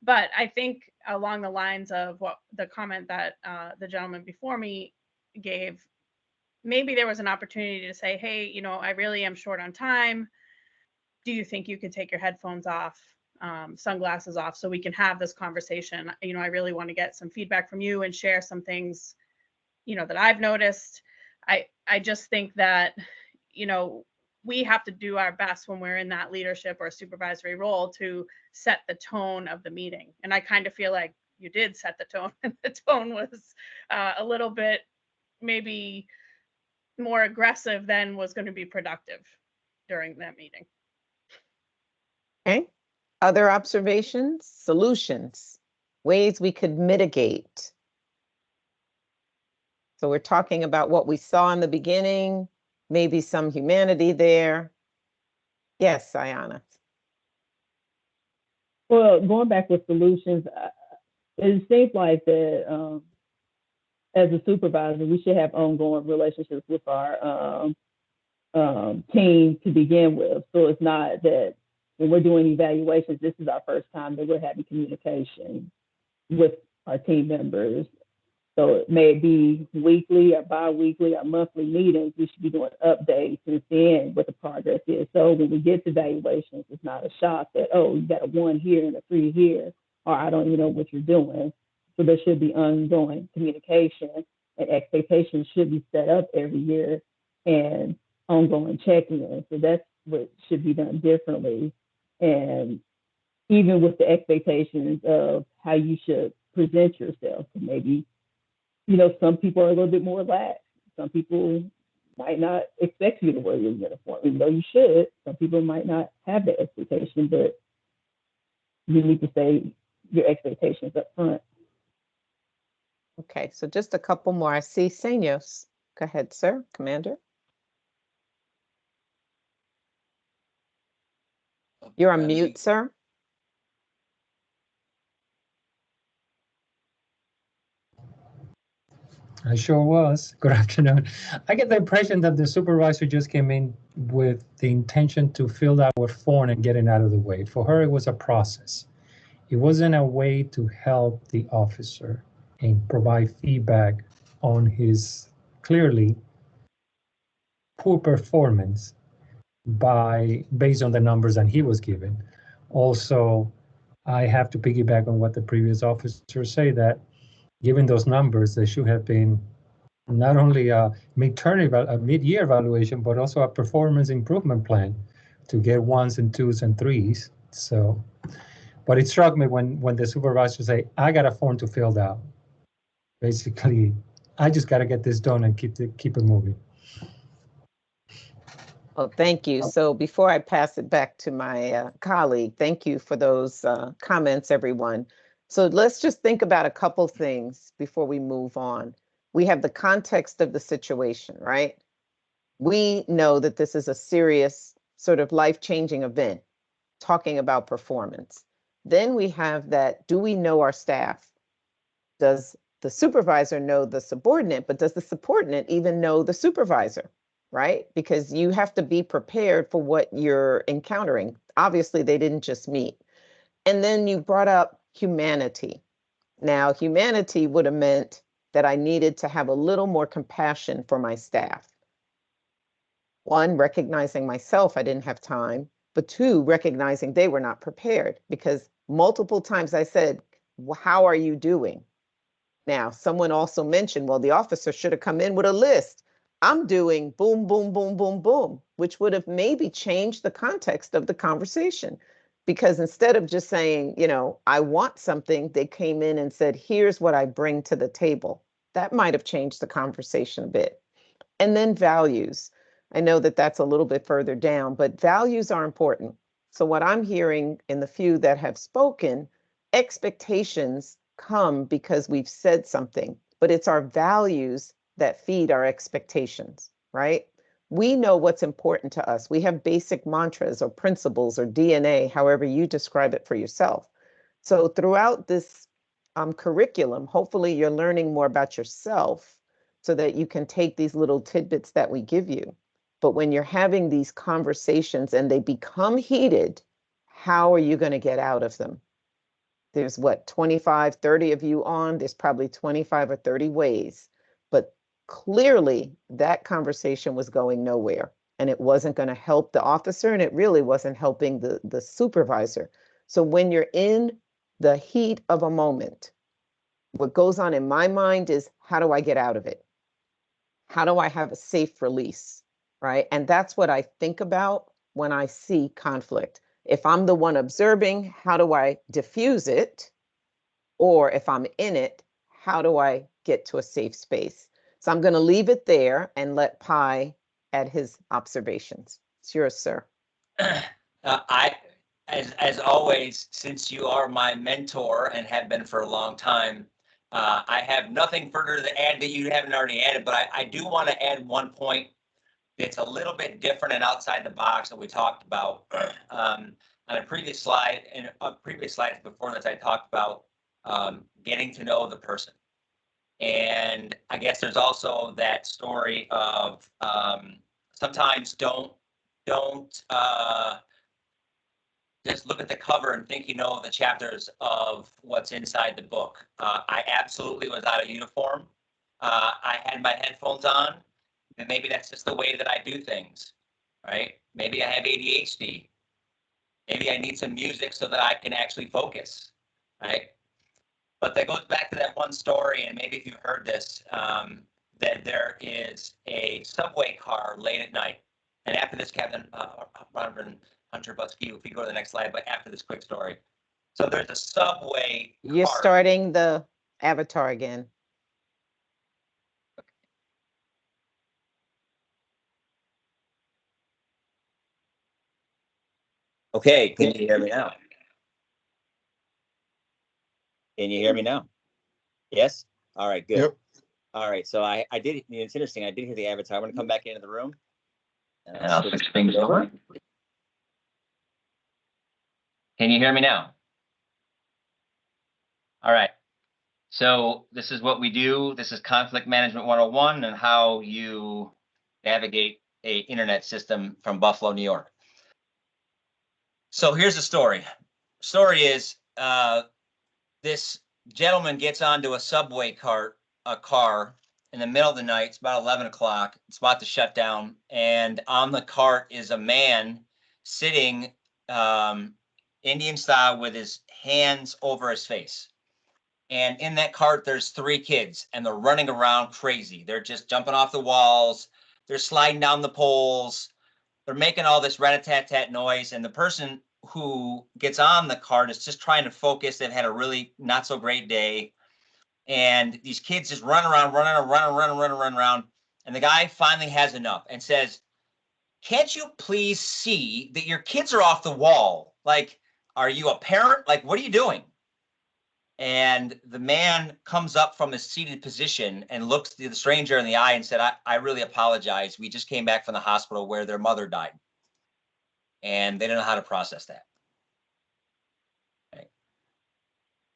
But I think along the lines of what the comment that the gentleman before me gave, maybe there was an opportunity to say, hey, I really am short on time. Do you think you could take your headphones off, sunglasses off, so we can have this conversation? I really want to get some feedback from you and share some things, that I've noticed. I just think that, we have to do our best when we're in that leadership or supervisory role to set the tone of the meeting. And I kind of feel like you did set the tone, and the tone was a little bit maybe more aggressive than was going to be productive during that meeting. Okay. Other observations, solutions, ways we could mitigate. So we're talking about what we saw in the beginning, maybe some humanity there. Yes, Ayana. Well, going back with solutions, it seems like that as a supervisor, we should have ongoing relationships with our team to begin with. So it's not that when we're doing evaluations, this is our first time that we're having communication with our team members. So it may be weekly or bi-weekly or monthly meetings. We should be doing updates and seeing what the progress is. So when we get to evaluations, it's not a shock that, oh, you got a 1 here and a 3 here, or I don't even know what you're doing. So there should be ongoing communication, and expectations should be set up every year and ongoing check-in. So that's what should be done differently. And even with the expectations of how you should present yourself, maybe some people are a little bit more lax. Some people might not expect you to wear your uniform, even though you should. Some people might not have that expectation, but you need to say your expectations up front. Okay, so just a couple more. I see Seños. Go ahead, sir, Commander. You're on mute, sir. I sure was. Good afternoon. I get the impression that the supervisor just came in with the intention to fill out our form and get it out of the way. For her, it was a process. It wasn't a way to help the officer and provide feedback on his clearly poor performance based on the numbers that he was given. Also, I have to piggyback on what the previous officer say that given those numbers, there should have been not only a mid-year evaluation, but also a performance improvement plan to get 1s and 2s and 3s. So, but it struck me when the supervisor say, I got a form to fill out. Basically, I just got to get this done and keep it moving. Well, thank you. So before I pass it back to my colleague, thank you for those comments, everyone. So let's just think about a couple things before we move on. We have the context of the situation, right? We know that this is a serious sort of life-changing event, talking about performance. Then we have that, do we know our staff? Does the supervisor know the subordinate, but does the subordinate even know the supervisor, right? Because you have to be prepared for what you're encountering. Obviously, they didn't just meet. And then you brought up humanity. Now, humanity would have meant that I needed to have a little more compassion for my staff. 1, recognizing myself, I didn't have time, but 2, recognizing they were not prepared, because multiple times I said, well, how are you doing? Now, someone also mentioned, well, the officer should have come in with a list. I'm doing boom, boom, boom, boom, boom, which would have maybe changed the context of the conversation. Because instead of just saying, you know, I want something, they came in and said, here's what I bring to the table. That might have changed the conversation a bit. And then values. I know that that's a little bit further down, but values are important. So what I'm hearing in the few that have spoken, expectations come because we've said something, but it's our values that feed our expectations, right? We know what's important to us. We have basic mantras or principles or DNA, however you describe it for yourself. So throughout this curriculum, hopefully you're learning more about yourself so that you can take these little tidbits that we give you. But when you're having these conversations and they become heated, how are you going to get out of them? There's what, 25, 30 of you on, there's probably 25 or 30 ways. But clearly that conversation was going nowhere and it wasn't going to help the officer and it really wasn't helping the supervisor. So when you're in the heat of a moment, what goes on in my mind is, how do I get out of it? How do I have a safe release, right? And that's what I think about when I see conflict. If I'm the one observing, how do I diffuse it? Or if I'm in it, how do I get to a safe space? So I'm going to leave it there and let Pi add his observations. It's yours, sir. As always, since you are my mentor and have been for a long time, I have nothing further to add that you haven't already added, but I do want to add one point that's a little bit different and outside the box that we talked about. On a previous slide, and previous slides before this, I talked about getting to know the person. And I guess there's also that story of sometimes don't just look at the cover and think you know the chapters of what's inside the book. I absolutely was out of uniform. I had my headphones on, and maybe that's just the way that I do things, right? Maybe I have ADHD. Maybe I need some music so that I can actually focus, right? But that goes back to that one story, and maybe if you've heard this, that there is a subway car late at night. And after this, Captain Reverend Hunter Busky, if you go to the next slide, but after this quick story. So there's a subway You're car. starting the avatar again. Okay, can you hear me now? Can you hear me now? Yes? All right, good. Yep. All right, so I did, it's interesting, I did hear the avatar. I'm gonna come back into the room. And I'll switch things over. Can you hear me now? All right. So this is what we do. This is Conflict Management 101 and how you navigate a internet system from Buffalo, New York. So here's the story. Story is this gentleman gets onto a subway car in the middle of the night. It's about 11 o'clock. It's about to shut down. And on the cart is a man sitting Indian style with his hands over his face. And in that cart, there's 3 kids and they're running around crazy. They're just jumping off the walls. They're sliding down the poles. They're making all this rat-a-tat-tat noise. And the person who gets on the cart is just trying to focus. They've had a really not so great day. And these kids just run around. And the guy finally has enough and says, can't you please see that your kids are off the wall? Like, are you a parent? Like, what are you doing? And the man comes up from his seated position and looks the stranger in the eye and said, I really apologize. We just came back from the hospital where their mother died. And they don't know how to process that. Okay.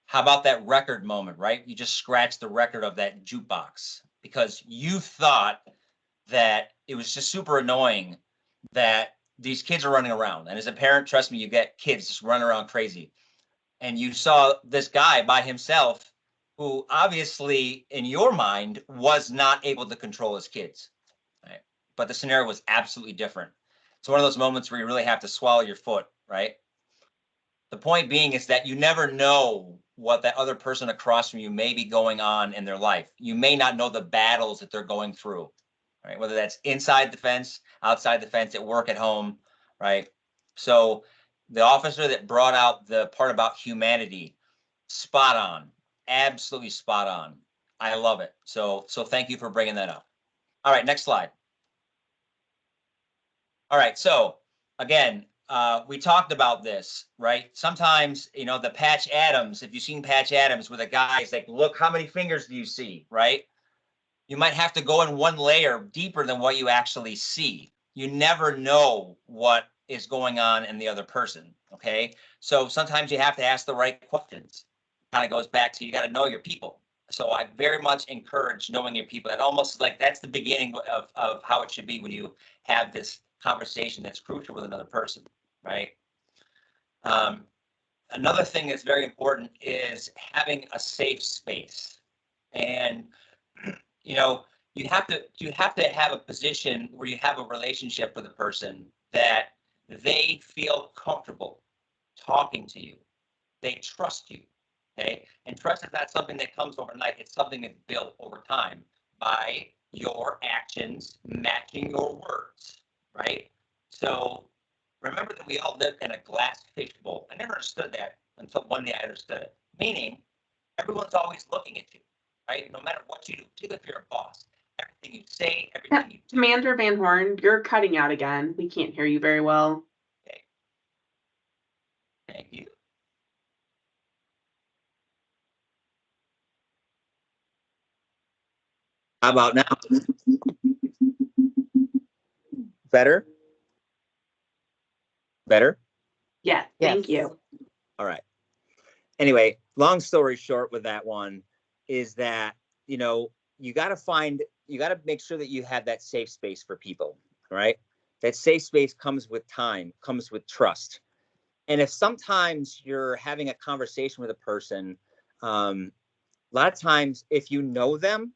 How about that record moment, right? You just scratched the record of that jukebox because you thought that it was just super annoying that these kids are running around. And as a parent, trust me, you get kids just running around crazy. And you saw this guy by himself who obviously in your mind was not able to control his kids, right? But the scenario was absolutely different. It's one of those moments where you really have to swallow your foot, right? The point being is that you never know what that other person across from you may be going on in their life. You may not know the battles that they're going through, right? Whether that's inside the fence, outside the fence, at work, at home, right? So the officer that brought out the part about humanity, spot on, absolutely spot on. I love it. So thank you for bringing that up. All right, next slide. All right, so again, we talked about this, right? Sometimes, you know, the Patch Adams, if you've seen Patch Adams with a guy, it's like, look, how many fingers do you see, right? You might have to go in one layer deeper than what you actually see. You never know what is going on in the other person, okay? So sometimes you have to ask the right questions. Kind of goes back to you got to know your people. So I very much encourage knowing your people. And almost like that's the beginning of how it should be when you have this conversation that's crucial with another person, right? Another thing that's very important is having a safe space. And you know, you have to have a position where you have a relationship with a person that they feel comfortable talking to you. They trust you. Okay. And trust is not something that comes overnight. It's something that's built over time by your actions matching your words. Right. So remember that we all live in a glass fishbowl. I never understood that until one day I understood it. Meaning everyone's always looking at you, right? No matter what you do, particularly if you're a boss. Everything you say, everything you do. Commander Van Horn, you're cutting out again. We can't hear you very well. Okay. Thank you. How about now? Better? Better? Yeah, thank Yes. you. All right. Anyway, long story short with that one is that, you know, you got to make sure that you have that safe space for people, right? That safe space comes with time, comes with trust. And if sometimes you're having a conversation with a person, a lot of times if you know them,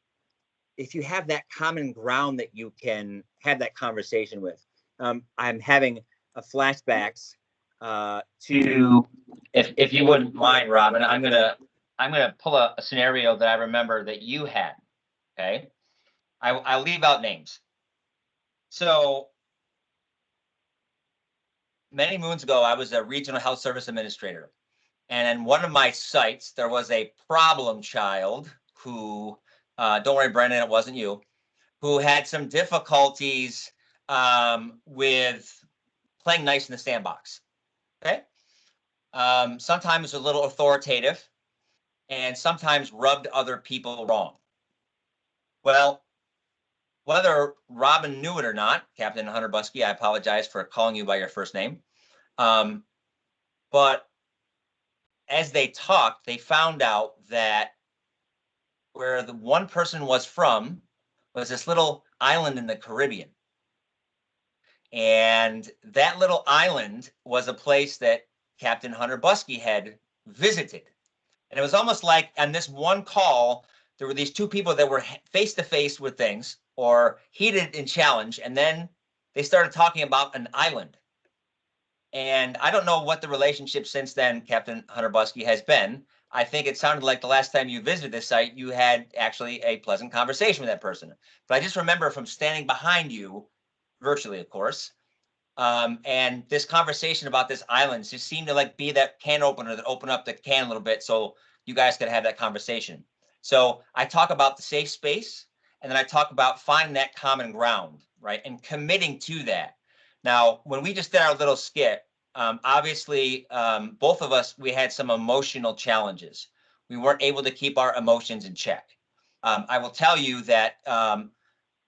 if you have that common ground that you can have that conversation with, I'm having a flashbacks to, if you wouldn't mind, Robin, I'm gonna pull a scenario that I remember that you had. Okay, I leave out names. So many moons ago, I was a regional health service administrator, and in one of my sites, there was a problem child who, don't worry, Brendan, it wasn't you, who had some difficulties with playing nice in the sandbox. Okay. Sometimes a little authoritative and sometimes rubbed other people wrong. Well, whether Robin knew it or not, Captain Hunter Buskey, I apologize for calling you by your first name. But as they talked, they found out that where the one person was from was this little island in the Caribbean. And that little island was a place that Captain Hunter Buskey had visited. And it was almost like on this one call, there were these two people that were face to face with things or heated in challenge. And then they started talking about an island. And I don't know what the relationship since then, Captain Hunter Buskey, has been. I think it sounded like the last time you visited this site, you had actually a pleasant conversation with that person. But I just remember from standing behind you, virtually, of course, and this conversation about this island just seemed to like be that can opener that opened up the can a little bit so you guys could have that conversation. So I talk about the safe space, and then I talk about finding that common ground, right? And committing to that. Now, when we just did our little skit, obviously, both of us, we had some emotional challenges. We weren't able to keep our emotions in check. I will tell you that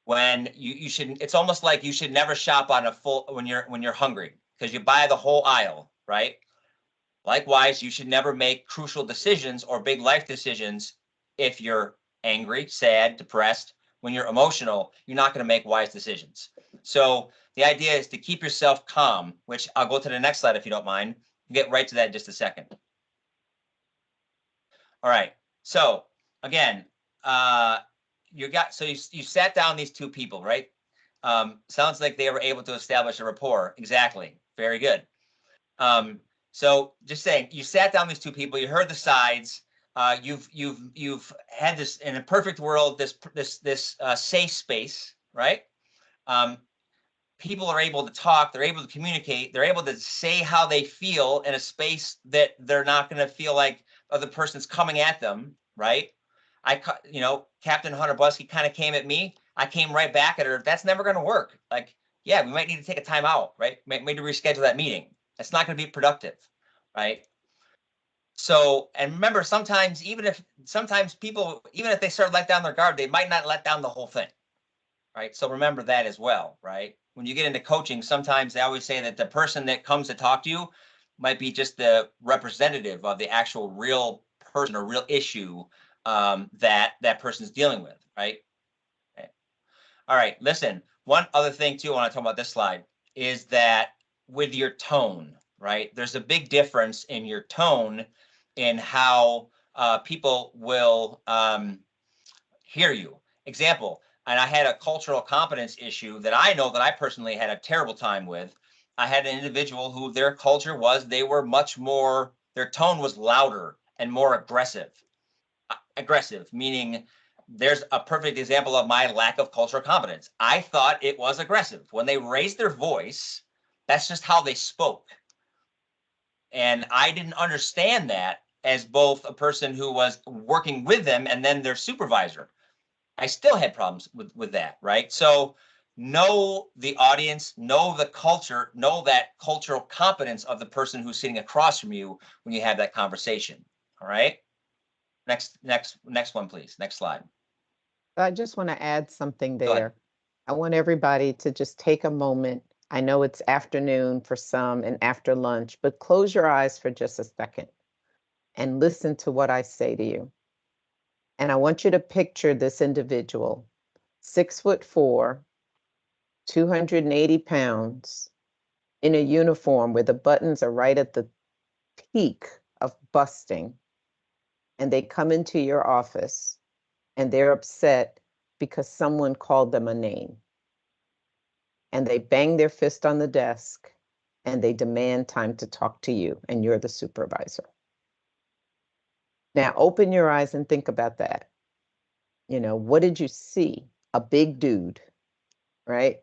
when you should, it's almost like you should never shop on a full when you're hungry because you buy the whole aisle, right? Likewise, you should never make crucial decisions or big life decisions if you're angry, sad, depressed. When you're emotional, you're not going to make wise decisions. So the idea is to keep yourself calm, which I'll go to the next slide if you don't mind. We'll get right to that in just a second. All right. So again, you sat down these two people, right? Sounds like they were able to establish a rapport. Exactly. Very good. So just saying, you sat down these two people, you heard the sides. You've had this in a perfect world, this safe space, right? people are able to talk, they're able to communicate, they're able to say how they feel in a space that they're not going to feel like other person's coming at them, right? Captain Hunter Busky kind of came at me. I came right back at her. That's never going to work. Like, yeah, we might need to take a time out, right? Might need to reschedule that meeting. That's not going to be productive, right? So, and remember, sometimes people, even if they start let down their guard, they might not let down the whole thing, right? So remember that as well, right? When you get into coaching, sometimes they always say that the person that comes to talk to you might be just the representative of the actual real person or real issue that person's dealing with, right? Okay. All right, listen, one other thing too, I want to talk about this slide, is that with your tone, right? There's a big difference in your tone in how people will hear you. Example, and I had a cultural competence issue that I know that I personally had a terrible time with. I had an individual who their culture was, they were much more, their tone was louder and more aggressive. Aggressive, meaning there's a perfect example of my lack of cultural competence. I thought it was aggressive. When they raised their voice, that's just how they spoke. And I didn't understand that as both a person who was working with them and then their supervisor. I still had problems with that, right? So know the audience, know the culture, know that cultural competence of the person who's sitting across from you when you have that conversation, all right? Next one, please. Next slide. I just want to add something Go ahead. there. I want everybody to just take a moment. I know it's afternoon for some and after lunch, but close your eyes for just a second and listen to what I say to you. And I want you to picture this individual, 6'4", 280 pounds, in a uniform where the buttons are right at the peak of busting. And they come into your office and they're upset because someone called them a name. And they bang their fist on the desk and they demand time to talk to you, and you're the supervisor. Now open your eyes and think about that. What did you see? A big dude, right?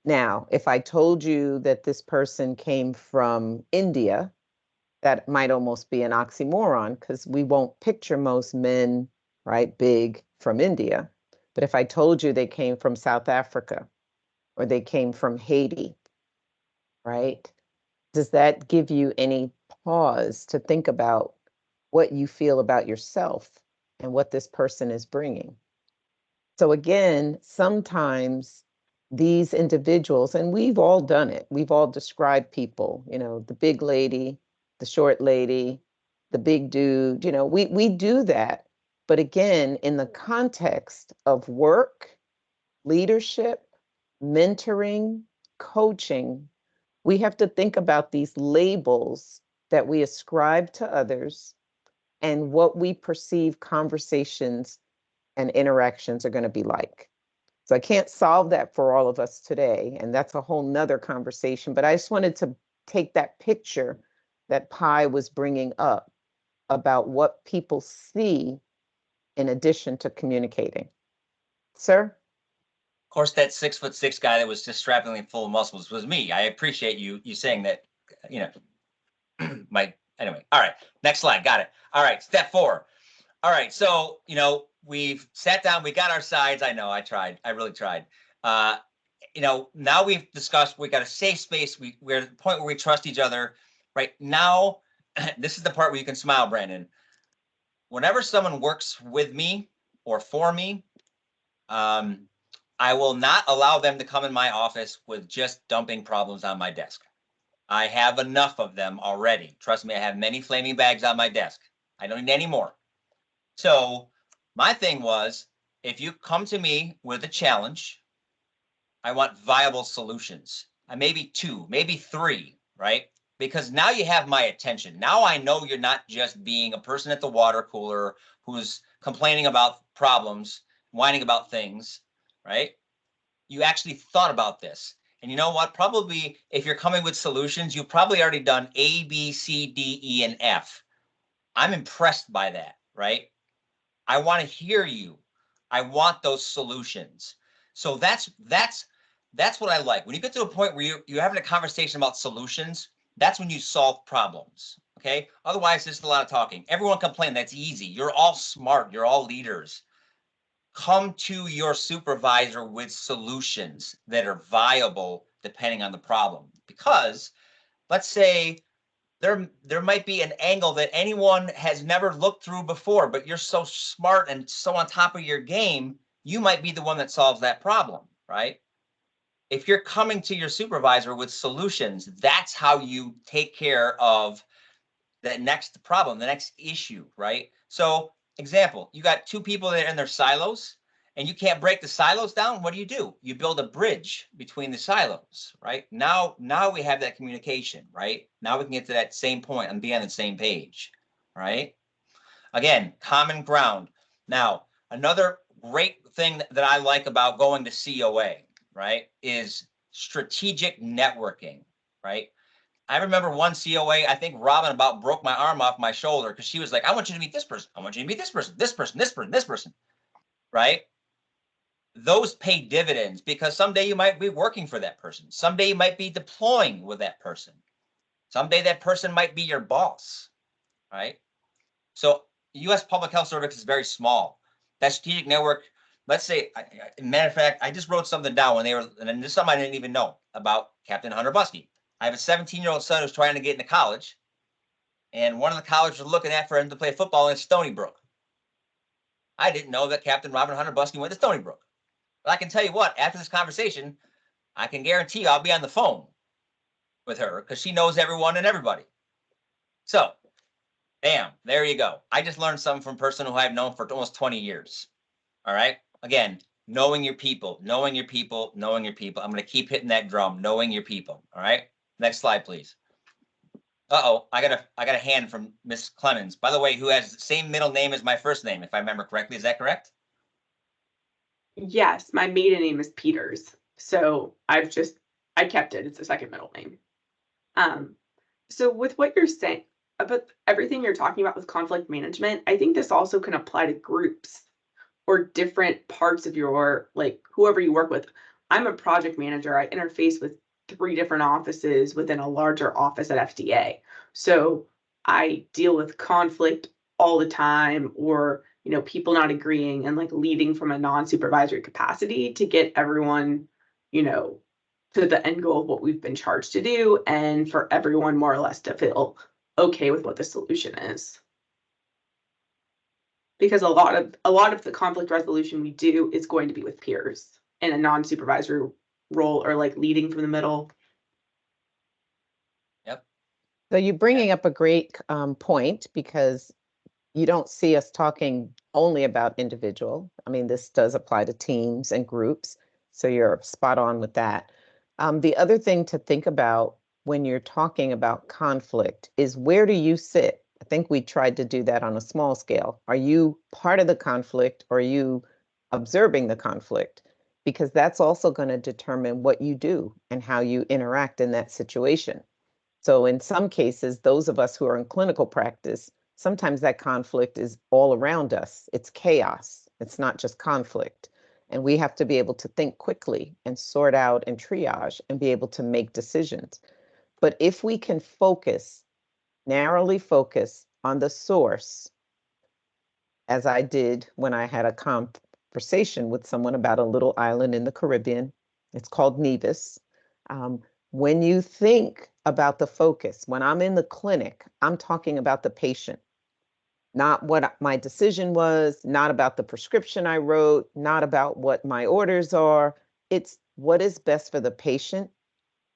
Now, if I told you that this person came from India, that might almost be an oxymoron because we won't picture most men, right, big from India. But if I told you they came from South Africa or they came from Haiti, right? Does that give you any pause to think about what you feel about yourself and what this person is bringing? So again, sometimes these individuals, and we've all done it, we've all described people, the big lady, the short lady, the big dude, we do that. But again, in the context of work, leadership, mentoring, coaching, we have to think about these labels that we ascribe to others and what we perceive conversations and interactions are going to be like. So I can't solve that for all of us today, and that's a whole nother conversation, but I just wanted to take that picture that Pi was bringing up about what people see in addition to communicating. Sir? Of course, that 6'6" guy that was just strappingly full of muscles was me. I appreciate you saying that, anyway. All right, next slide, got it. All right, step 4. All right, so, we've sat down, we got our sides. I know, I really tried. Now we've discussed, we got a safe space. We're at the point where we trust each other. Right now, this is the part where you can smile, Brandon. Whenever someone works with me or for me, I will not allow them to come in my office with just dumping problems on my desk. I have enough of them already. Trust me, I have many flaming bags on my desk. I don't need any more. So my thing was, if you come to me with a challenge, I want viable solutions. Maybe 2, maybe 3, right? Because now you have my attention. Now I know you're not just being a person at the water cooler who's complaining about problems, whining about things, right? You actually thought about this. And you know what? Probably if you're coming with solutions, you've probably already done A, B, C, D, E, and F. I'm impressed by that, right? I want to hear you. I want those solutions. So that's That's what I like. When you get to a point where you're having a conversation about solutions, that's when you solve problems. Okay. Otherwise, it's just a lot of talking. Everyone complain. That's easy. You're all smart. You're all leaders. Come to your supervisor with solutions that are viable depending on the problem. Because let's say there might be an angle that anyone has never looked through before, but you're so smart and so on top of your game, you might be the one that solves that problem, right? If you're coming to your supervisor with solutions, that's how you take care of that next problem, the next issue, right? So example, you got two people that are in their silos and you can't break the silos down. What do? You build a bridge between the silos, right? Now we have that communication, right? Now we can get to that same point and be on the same page, right? Again, common ground. Now, another great thing that I like about going to COA, right, is strategic networking, right? I remember one COA, I think Robin about broke my arm off my shoulder because she was like, I want you to meet this person. I want you to meet this person, this person, this person, this person, right? Those pay dividends because someday you might be working for that person. Someday you might be deploying with that person. Someday that person might be your boss, right? So U.S. Public Health Service is very small. That strategic network, let's say, matter of fact, I just wrote something down when they were, and this is something I didn't even know about Captain Hunter Buskey. I have a 17-year-old son who's trying to get into college, and one of the colleges was looking at for him to play football in Stony Brook. I didn't know that Captain Robin Hunter Buskey went to Stony Brook. But I can tell you what, after this conversation, I can guarantee you I'll be on the phone with her because she knows everyone and everybody. So, bam, there you go. I just learned something from a person who I've known for almost 20 years. All right. Again, knowing your people, knowing your people, knowing your people. I'm going to keep hitting that drum, knowing your people. All right. Next slide, please. Uh-oh, I got a hand from Miss Clemens, by the way, who has the same middle name as my first name, if I remember correctly. Is that correct? Yes, my maiden name is Peters. So I kept it. It's the second middle name. So with what you're saying about everything you're talking about with conflict management, I think this also can apply to groups or different parts of your, like, whoever you work with. I'm a project manager. I interface with 3 different offices within a larger office at FDA. So I deal with conflict all the time, or, you know, people not agreeing and like leading from a non-supervisory capacity to get everyone, you know, to the end goal of what we've been charged to do, and for everyone more or less to feel okay with what the solution is. Because a lot of the conflict resolution we do is going to be with peers in a non-supervisory role, or like leading from the middle. Yep. So you're bringing up a great point, because you don't see us talking only about individual. I mean, this does apply to teams and groups, so you're spot on with that. The other thing to think about when you're talking about conflict is, where do you sit? I think we tried to do that on a small scale. Are you part of the conflict, or are you observing the conflict? Because that's also going to determine what you do and how you interact in that situation. So in some cases, those of us who are in clinical practice, sometimes that conflict is all around us. It's chaos. It's not just conflict. And we have to be able to think quickly and sort out and triage and be able to make decisions. But if we can narrowly focus on the source, as I did when I had a conversation with someone about a little island in the Caribbean, it's called Nevis. When you think about the focus, when I'm in the clinic, I'm talking about the patient, not what my decision was, not about the prescription I wrote, not about what my orders are. It's what is best for the patient.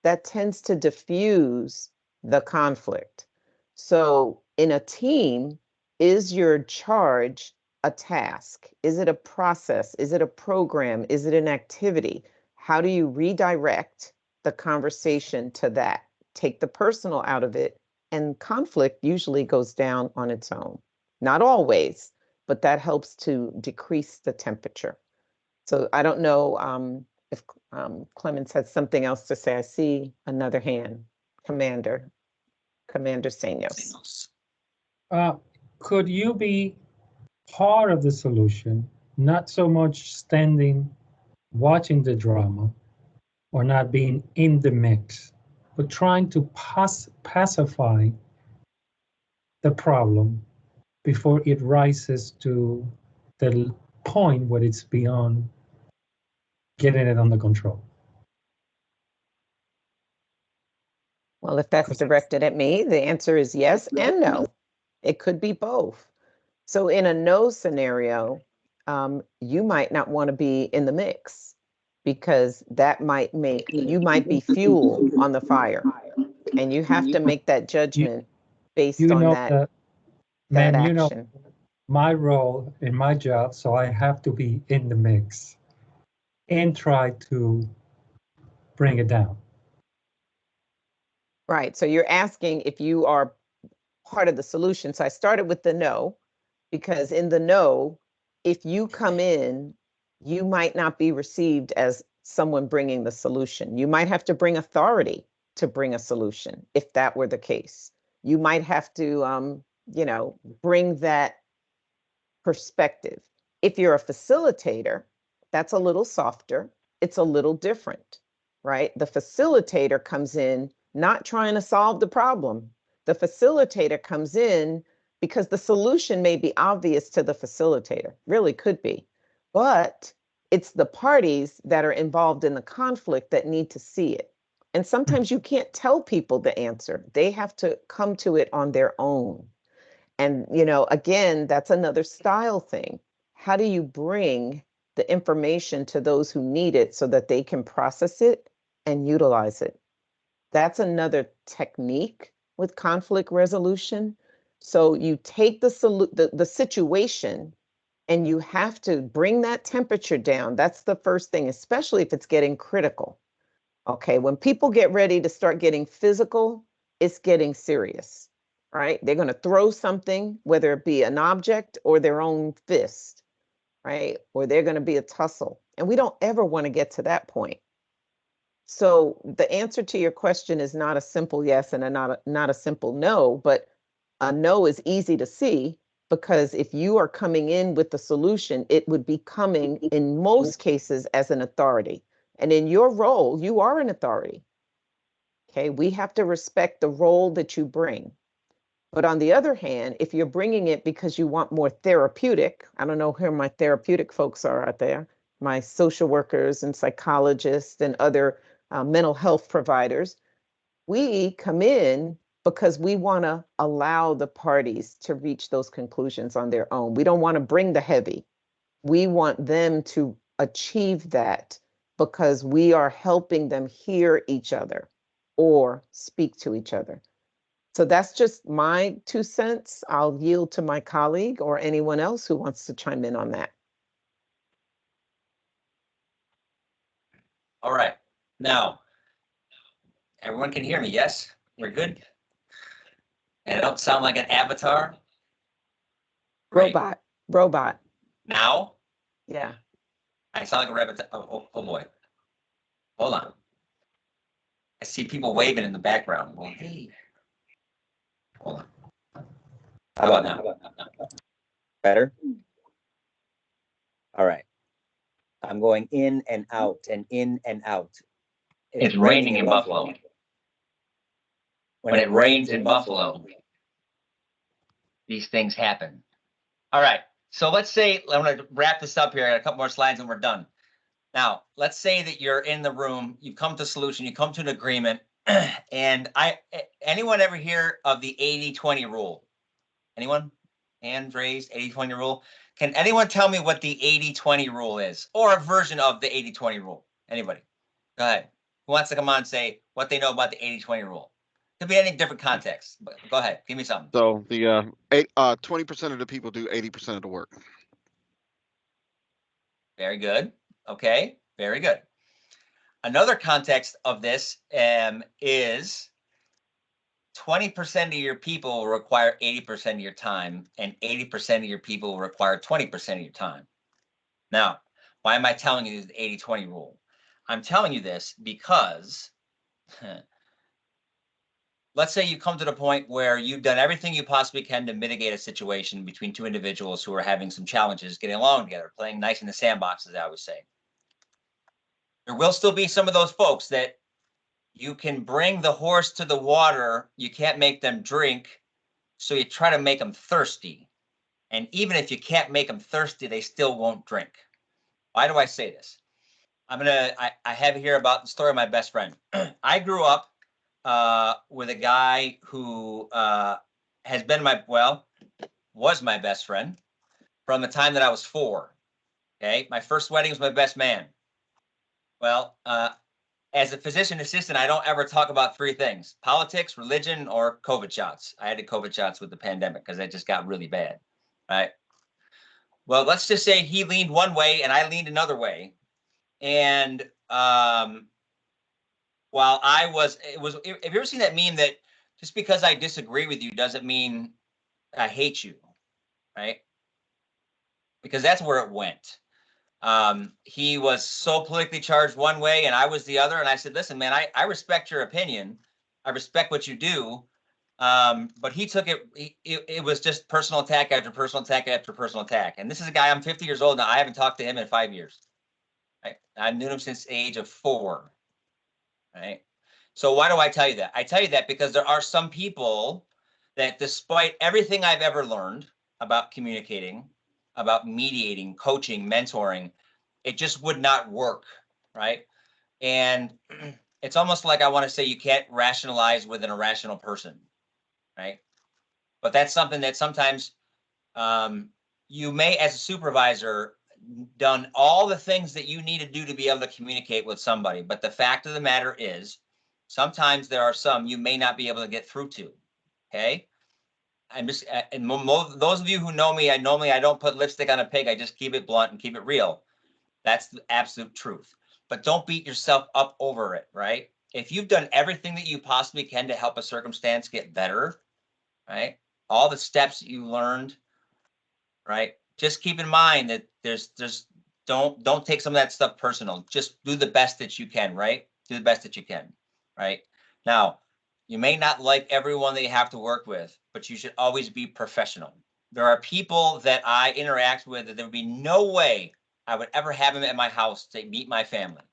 That tends to diffuse the conflict. So in a team, is your charge a task? Is it a process? Is it a program? Is it an activity? How do you redirect the conversation to that? Take the personal out of it, and conflict usually goes down on its own. Not always, but that helps to decrease the temperature. So I don't know if Clemens has something else to say. I see another hand. Commander Senos. Could you be part of the solution, not so much standing, watching the drama, or not being in the mix, but trying to pacify the problem before it rises to the point where it's beyond getting it under control. Well, if that's directed at me, the answer is yes and no. It could be both. So in a no scenario, you might not want to be in the mix because that might make, you might be fuel on the fire. And you have to make that judgment based You on know that, that, that ma'am, you know action. my role in my job, so I have to be in the mix and try to bring it down. Right. So you're asking if you are part of the solution. So I started with the no, because in the no, if you come in, you might not be received as someone bringing the solution. You might have to bring authority to bring a solution, if that were the case. You might have to, bring that perspective. If you're a facilitator, that's a little softer. It's a little different, right? The facilitator comes in not trying to solve the problem. The facilitator comes in because the solution may be obvious to the facilitator, really could be, but it's the parties that are involved in the conflict that need to see it. And sometimes you can't tell people the answer. They have to come to it on their own. And, again, that's another style thing. How do you bring the information to those who need it so that they can process it and utilize it? That's another technique with conflict resolution. So you take the situation and you have to bring that temperature down. That's the first thing, especially if it's getting critical. Okay, when people get ready to start getting physical, it's getting serious. Right? They're going to throw something, whether it be an object or their own fist, right? Or they're going to be a tussle. And we don't ever want to get to that point. So the answer to your question is not a simple yes and not a simple no, but a no is easy to see because if you are coming in with the solution, it would be coming in most cases as an authority. And in your role, you are an authority. Okay, we have to respect the role that you bring. But on the other hand, if you're bringing it because you want more therapeutic, I don't know who my therapeutic folks are out there, my social workers and psychologists and other mental health providers, we come in because we want to allow the parties to reach those conclusions on their own. We don't want to bring the heavy. We want them to achieve that because we are helping them hear each other or speak to each other. So that's just my 2 cents. I'll yield to my colleague or anyone else who wants to chime in on that. All right. Now, everyone can hear me, yes? We're good? And I don't sound like an avatar? Great. Robot. Now? Yeah. I sound like a rabbit. Oh boy. Hold on. I see people waving in the background. Well, hey. Hold on. How about now? Better? All right. I'm going in and out and in and out. It's raining in Buffalo. When it rains in Buffalo, these things happen. All right. So let's say, I'm going to wrap this up here. I got a couple more slides and we're done. Now, let's say that you're in the room, you've come to a solution, you come to an agreement, and anyone ever hear of the 80-20 rule? Anyone? Hands raised, 80-20 rule. Can anyone tell me what the 80-20 rule is, or a version of the 80-20 rule? Anybody? Go ahead. Who wants to come on and say what they know about the 80-20 rule? Could be any different context, but go ahead. Give me something. So the 20% of the people do 80% of the work. Very good. Okay, very good. Another context of this is 20% of your people will require 80% of your time, and 80% of your people will require 20% of your time. Now, why am I telling you the 80-20 rule? I'm telling you this because let's say you come to the point where you've done everything you possibly can to mitigate a situation between two individuals who are having some challenges getting along together, playing nice in the sandbox, as I always say. There will still be some of those folks that you can bring the horse to the water, you can't make them drink, so you try to make them thirsty. And even if you can't make them thirsty, they still won't drink. Why do I say this? I have here about the story of my best friend. I grew up with a guy who has been was my best friend from the time that I was 4. Okay. My first wedding was my best man. Well, as a physician assistant, I don't ever talk about 3 things: politics, religion, or COVID shots. I had the COVID shots with the pandemic because it just got really bad. Right. Well, let's just say he leaned one way and I leaned another way. And while have you ever seen that meme that just because I disagree with you doesn't mean I hate you, right? Because that's where it went. He was so politically charged one way and I was the other. And I said, listen, man, I respect your opinion. I respect what you do. But he took it was just personal attack after personal attack after personal attack. And this is a guy, I'm 50 years old now. I haven't talked to him in 5 years. Right? I've known him since the age of 4. Right? So why do I tell you that? I tell you that because there are some people that, despite everything I've ever learned about communicating, about mediating, coaching, mentoring, it just would not work, right? And it's almost like I want to say you can't rationalize with an irrational person, right? But that's something that sometimes you may, as a supervisor, done all the things that you need to do to be able to communicate with somebody. But the fact of the matter is, sometimes there are some you may not be able to get through to. Okay. I'm just, and those of you who know me, I don't put lipstick on a pig. I just keep it blunt and keep it real. That's the absolute truth. But don't beat yourself up over it, right? If you've done everything that you possibly can to help a circumstance get better, right? All the steps that you learned, right? Just keep in mind that don't take some of that stuff personal. Just do the best that you can, right? Do the best that you can, right? Now, you may not like everyone that you have to work with, but you should always be professional. There are people that I interact with that there would be no way I would ever have them at my house to meet my family.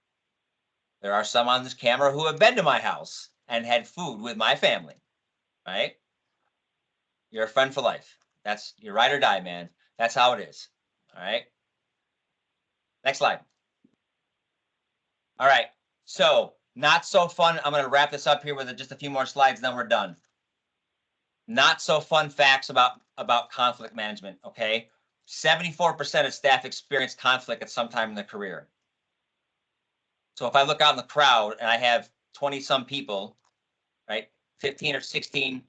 There are some on this camera who have been to my house and had food with my family, right? You're a friend for life. You're ride or die, man. That's how it is. All right. Next slide. All right. So not so fun. I'm going to wrap this up here with just a few more slides, then we're done. Not so fun facts about conflict management. Okay. 74% of staff experience conflict at some time in their career. So if I look out in the crowd and I have 20 some people, right, 15 or 16%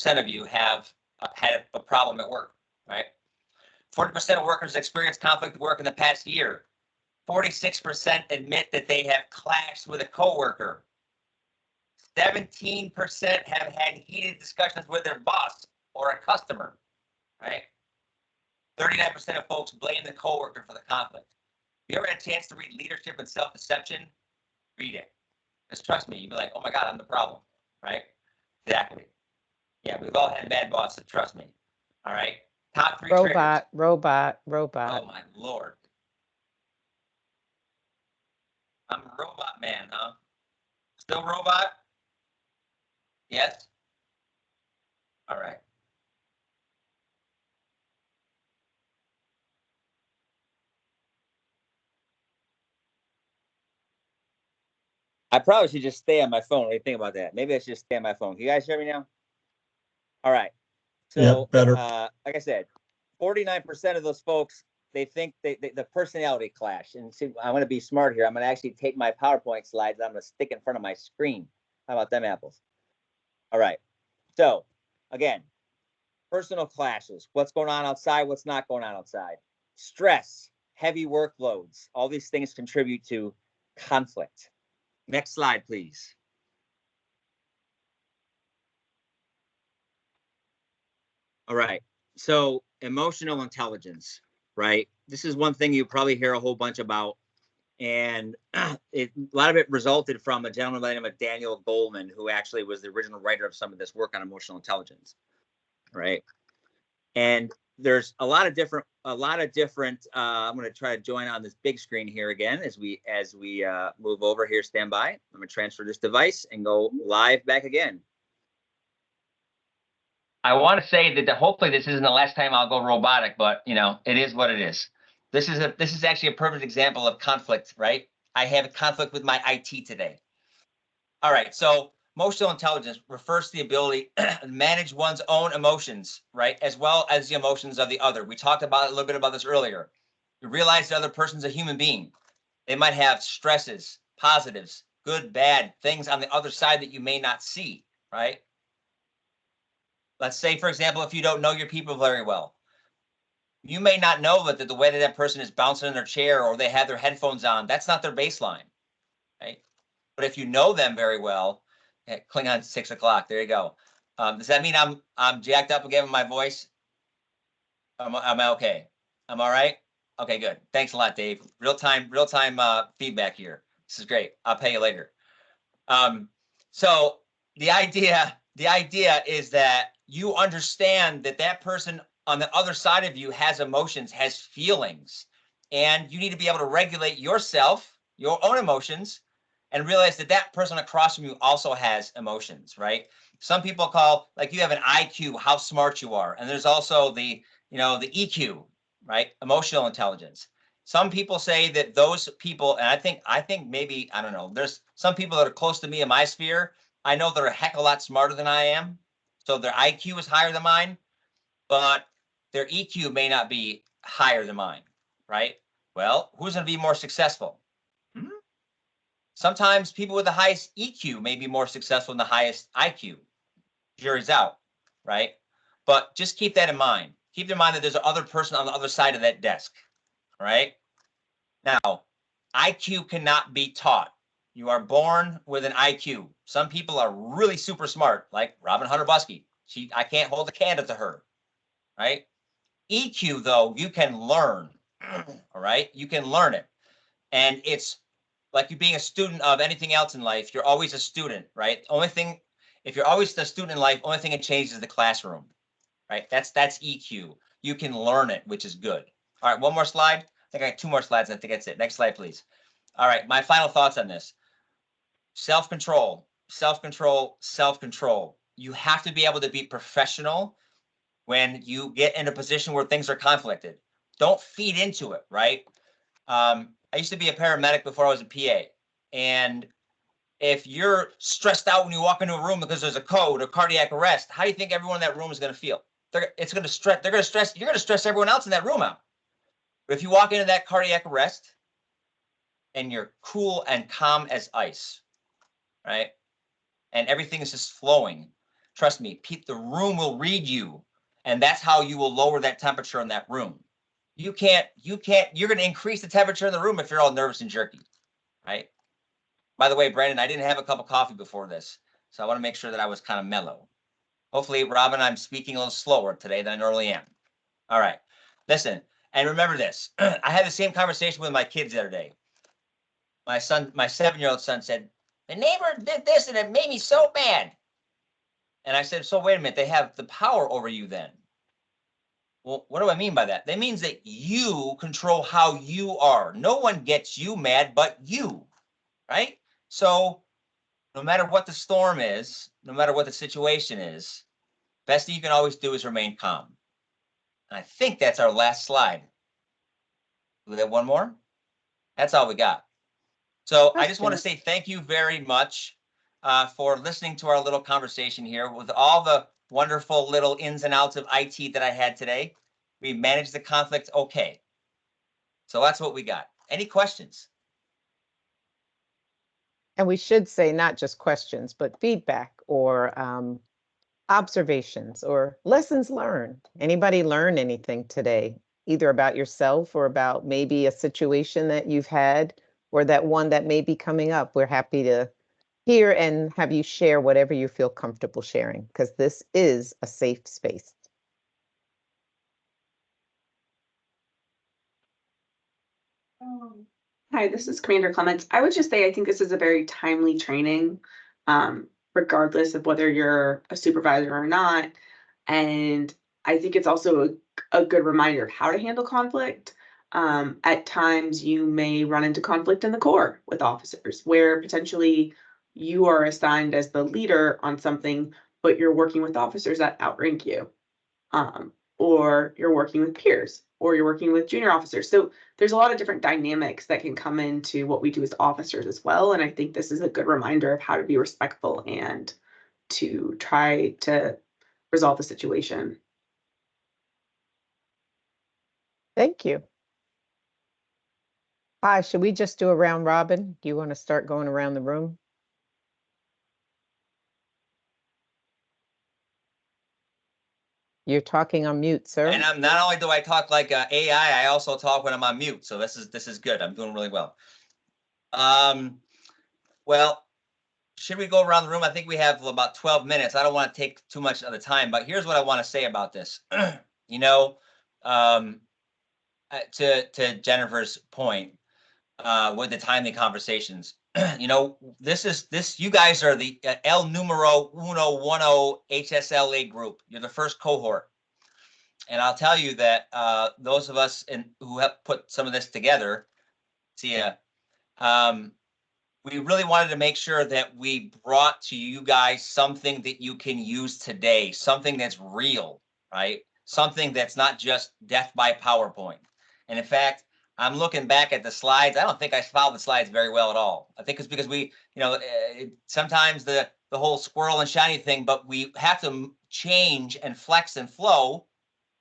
of you have had a problem at work, right? 40% of workers experience conflict at work in the past year. 46% admit that they have clashed with a coworker. 17% have had heated discussions with their boss or a customer, right? 39% of folks blame the coworker for the conflict. If you ever had a chance to read Leadership and Self-Deception, read it. Just trust me, you'd be like, oh my God, I'm the problem, right? Exactly. Yeah, we've all had bad bosses, trust me. All right. Top 3 triggers. Robot. Oh my Lord. I'm a robot man, huh? Still robot? Yes? All right. I probably should just stay on my phone. What do you think about that? Maybe I should just stay on my phone. Can you guys hear me now? All right. So, Yeah, better. Like I said, 49% of those folks, they think the personality clash. And see, I'm going to be smart here. I'm going to actually take my PowerPoint slides. I'm going to stick in front of my screen. How about them apples? All right. So, again, personal clashes. What's going on outside? What's not going on outside? Stress, heavy workloads. All these things contribute to conflict. Next slide, please. All right. So emotional intelligence, right? This is one thing you probably hear a whole bunch about. And a lot of it resulted from a gentleman by the name of Daniel Goleman, who actually was the original writer of some of this work on emotional intelligence, right? And there's a lot of different, I'm going to try to join on this big screen here again as we move over here. Stand by. I'm going to transfer this device and go live back again. I want to say that hopefully this isn't the last time I'll go robotic, but you know, it is what it is. This is actually a perfect example of conflict, right? I have a conflict with my IT today. All right, so emotional intelligence refers to the ability to manage one's own emotions, right? As well as the emotions of the other. We talked about a little bit about this earlier. You realize the other person's a human being. They might have stresses, positives, good, bad, things on the other side that you may not see, right? Let's say, for example, if you don't know your people very well, you may not know that the way that person is bouncing in their chair or they have their headphones on, that's not their baseline, right? But if you know them very well, Klingon 6 o'clock, there you go. Does that mean I'm jacked up again with my voice? Am I okay? I'm all right? Okay, good. Thanks a lot, Dave. Real time feedback here. This is great. I'll pay you later. So the idea is that you understand that person on the other side of you has emotions, has feelings, and you need to be able to regulate yourself, your own emotions, and realize that person across from you also has emotions, right? Some people call, like, you have an IQ, how smart you are, and there's also the EQ, right? Emotional intelligence. Some people say that those people, and I think maybe, I don't know, there's some people that are close to me in my sphere, I know they're a heck of a lot smarter than I am. So their IQ is higher than mine, but their EQ may not be higher than mine, right? Well, who's going to be more successful? Sometimes people with the highest EQ may be more successful than the highest IQ. Jury's out, right? But just keep that in mind. Keep in mind that there's another person on the other side of that desk, right? Now, IQ cannot be taught. You are born with an IQ. Some people are really super smart, like Robin Hunter Buskey. I can't hold a candle to her, right? EQ, though, you can learn, all right? You can learn it. And it's like you being a student of anything else in life. You're always a student, right? If you're always a student in life, only thing that changes is the classroom, right? That's EQ. You can learn it, which is good. All right, one more slide. I think I got 2 more slides. I think that's it. Next slide, please. All right, my final thoughts on this. Self-control, self-control, self-control. You have to be able to be professional when you get in a position where things are conflicted. Don't feed into it, right? I used to be a paramedic before I was a PA. And if you're stressed out when you walk into a room because there's a code or cardiac arrest, how do you think everyone in that room is going to feel? You're going to stress everyone else in that room out. But if you walk into that cardiac arrest and you're cool and calm as ice, right? And everything is just flowing. Trust me, the room will read you. And that's how you will lower that temperature in that room. You're going to increase the temperature in the room if you're all nervous and jerky, right? By the way, Brandon, I didn't have a cup of coffee before this, so I want to make sure that I was kind of mellow. Hopefully, Robin, I'm speaking a little slower today than I normally am. All right, listen, and remember this. I had the same conversation with my kids the other day. My 7-year-old son said, the neighbor did this and it made me so mad. And I said, so wait a minute, they have the power over you then. Well, what do I mean by that? That means that you control how you are. No one gets you mad but you, right? So no matter what the storm is, no matter what the situation is, best thing you can always do is remain calm. And I think that's our last slide. Do we have one more? That's all we got. So I just want to say thank you very much for listening to our little conversation here with all the wonderful little ins and outs of IT that I had today. We managed the conflict okay. So that's what we got. Any questions? And we should say not just questions, but feedback or observations or lessons learned. Anybody learn anything today, either about yourself or about maybe a situation that you've had or that one that may be coming up? We're happy to hear and have you share whatever you feel comfortable sharing, because this is a safe space. Hi, this is Commander Clements. I would just say I think this is a very timely training, regardless of whether you're a supervisor or not. And I think it's also a good reminder of how to handle conflict. At times, you may run into conflict in the Corps with officers where potentially you are assigned as the leader on something, but you're working with officers that outrank you, or you're working with peers, or you're working with junior officers. So there's a lot of different dynamics that can come into what we do as officers as well. And I think this is a good reminder of how to be respectful and to try to resolve the situation. Thank you. Hi, should we just do a round robin? Do you want to start going around the room? You're talking on mute, sir. And I'm not only do I talk like AI, I also talk when I'm on mute. So this is good. I'm doing really well. Well, should we go around the room? I think we have about 12 minutes. I don't want to take too much of the time, but here's what I want to say about this. You know, to Jennifer's point, with the timely conversations, you know, you guys are the El Numero 110 HSLA group. You're the first cohort. And I'll tell you that those of us who have put some of this together, we really wanted to make sure that we brought to you guys something that you can use today, something that's real, right? Something that's not just death by PowerPoint. And in fact, I'm looking back at the slides. I don't think I followed the slides very well at all. I think it's because we, you know, sometimes the whole squirrel and shiny thing, but we have to change and flex and flow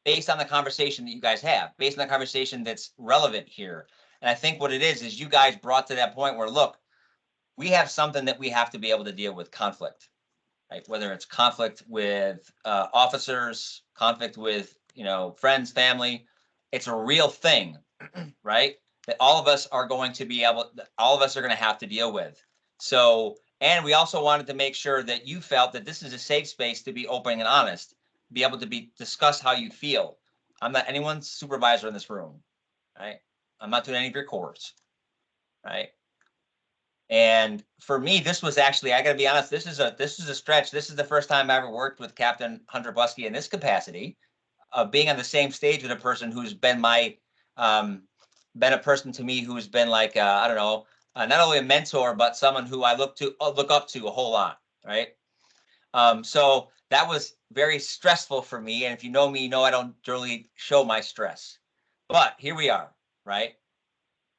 based on the conversation that you guys have, based on the conversation that's relevant here. And I think what it is you guys brought to that point where, look, we have something that we have to be able to deal with conflict, right? Whether it's conflict with officers, conflict with, you know, friends, family, it's a real thing, right? That all of us are going to have to deal with. So, and we also wanted to make sure that you felt that this is a safe space to be open and honest, be able to discuss how you feel. I'm not anyone's supervisor in this room, right? I'm not doing any of your course, right? And for me, this was actually, I got to be honest, this is a stretch. This is the first time I ever worked with Captain Hunter Buskey in this capacity, being on the same stage with a person who's been been a person to me who's been like, I don't know, not only a mentor, but someone who I look up to a whole lot, right? So that was very stressful for me. And if you know me, you know I don't really show my stress. But here we are, right?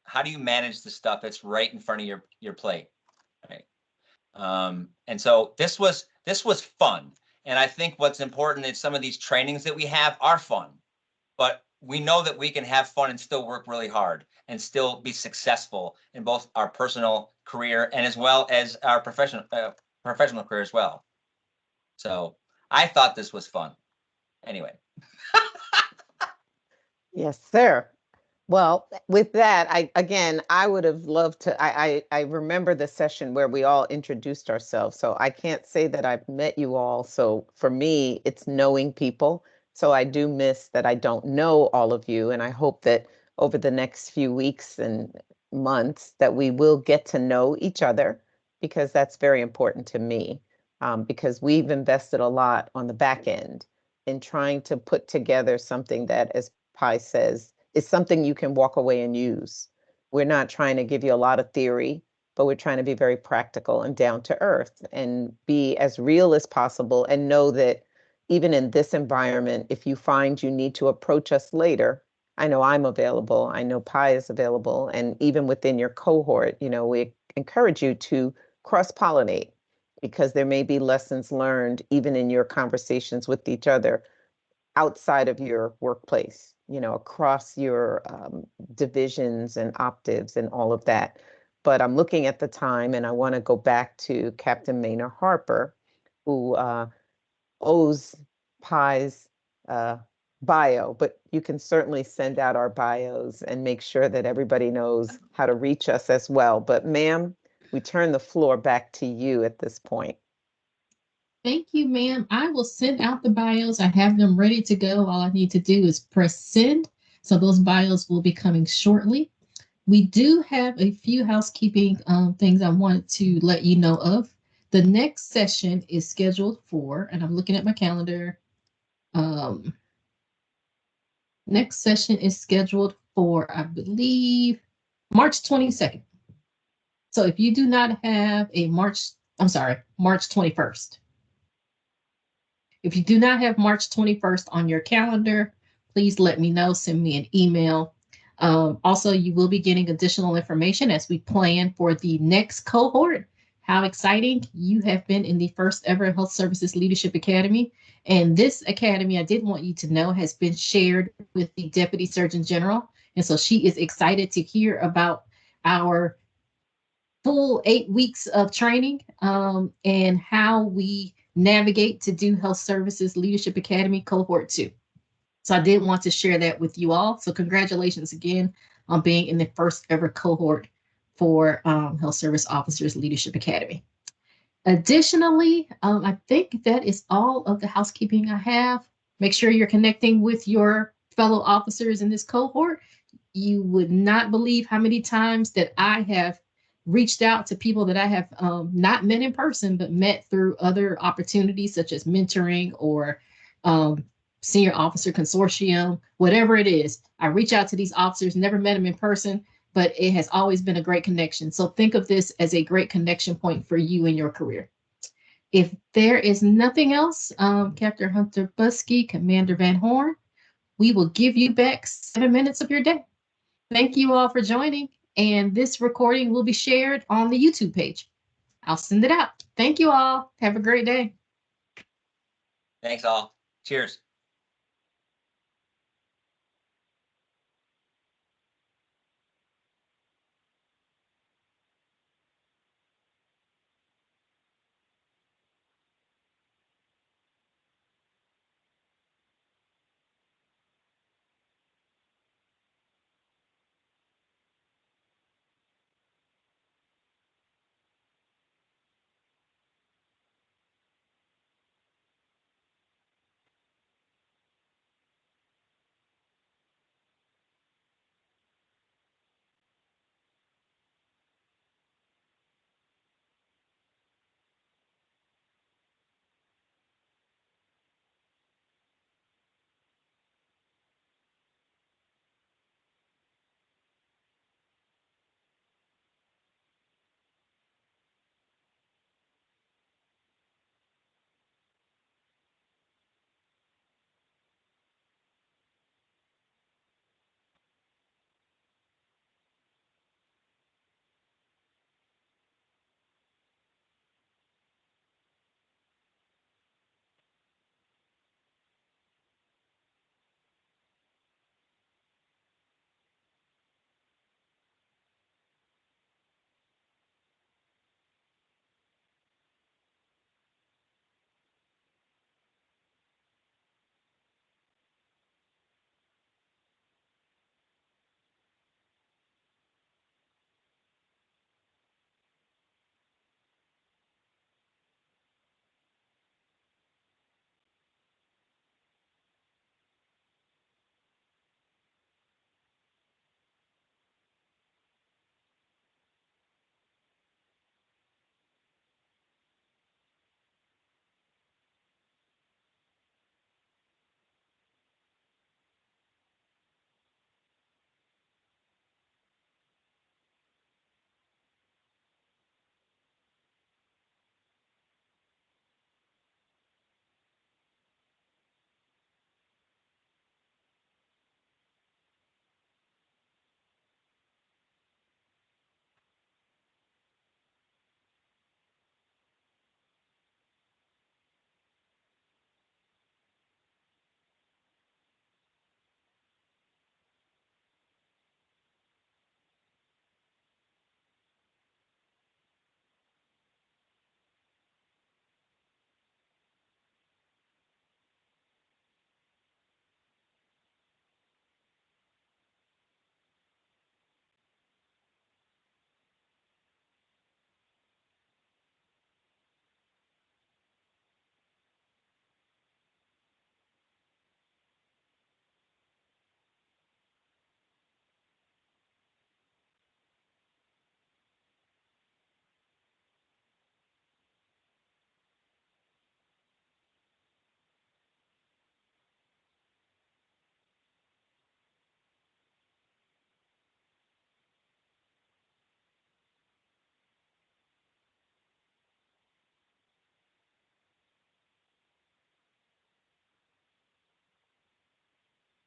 How do you manage the stuff that's right in front of your plate, right? And so this was fun. And I think what's important is some of these trainings that we have are fun, but we know that we can have fun and still work really hard and still be successful in both our personal career and as well as our professional career as well. So I thought this was fun. Anyway. Yes, sir. Well, with that, I would have loved to, I remember the session where we all introduced ourselves. So I can't say that I've met you all. So for me, it's knowing people. So I do miss that I don't know all of you. And I hope that over the next few weeks and months that we will get to know each other, because that's very important to me, because we've invested a lot on the back end in trying to put together something that, as Pi says, is something you can walk away and use. We're not trying to give you a lot of theory, but we're trying to be very practical and down to earth and be as real as possible, and know that even in this environment, if you find you need to approach us later, I know I'm available, I know Pi is available, and even within your cohort, you know, we encourage you to cross-pollinate, because there may be lessons learned even in your conversations with each other outside of your workplace, you know, across your divisions and octaves and all of that. But I'm looking at the time, and I want to go back to Captain Maynard Harper, who owes Pi's bio, but you can certainly send out our bios and make sure that everybody knows how to reach us as well. But ma'am, we turn the floor back to you at this point. Thank you, ma'am. I will send out the bios. I have them ready to go. All I need to do is press send. So those bios will be coming shortly. We do have a few housekeeping things I wanted to let you know of. The next session is scheduled for, and I'm looking at my calendar, Next session is scheduled for, I believe, March 22nd. So if you do not have a March 21st. If you do not have March 21st on your calendar, please let me know, send me an email. Also, you will be getting additional information as we plan for the next cohort. How exciting. You have been in the first ever Health Services Leadership Academy. And this academy, I did want you to know, has been shared with the Deputy Surgeon General. And so she is excited to hear about our full 8 weeks of training and how we navigate to do Health Services Leadership Academy Cohort 2. So I did want to share that with you all. So congratulations again on being in the first ever cohort for Health Service Officers Leadership Academy. Additionally, I think that is all of the housekeeping I have. Make sure you're connecting with your fellow officers in this cohort. You would not believe how many times that I have reached out to people that I have not met in person, but met through other opportunities such as mentoring or senior officer consortium, whatever it is. I reach out to these officers, never met them in person, but it has always been a great connection. So think of this as a great connection point for you in your career. If there is nothing else, Captain Hunter Buskey, Commander Van Horn, we will give you back 7 minutes of your day. Thank you all for joining, and this recording will be shared on the YouTube page. I'll send it out. Thank you all. Have a great day. Thanks all. Cheers.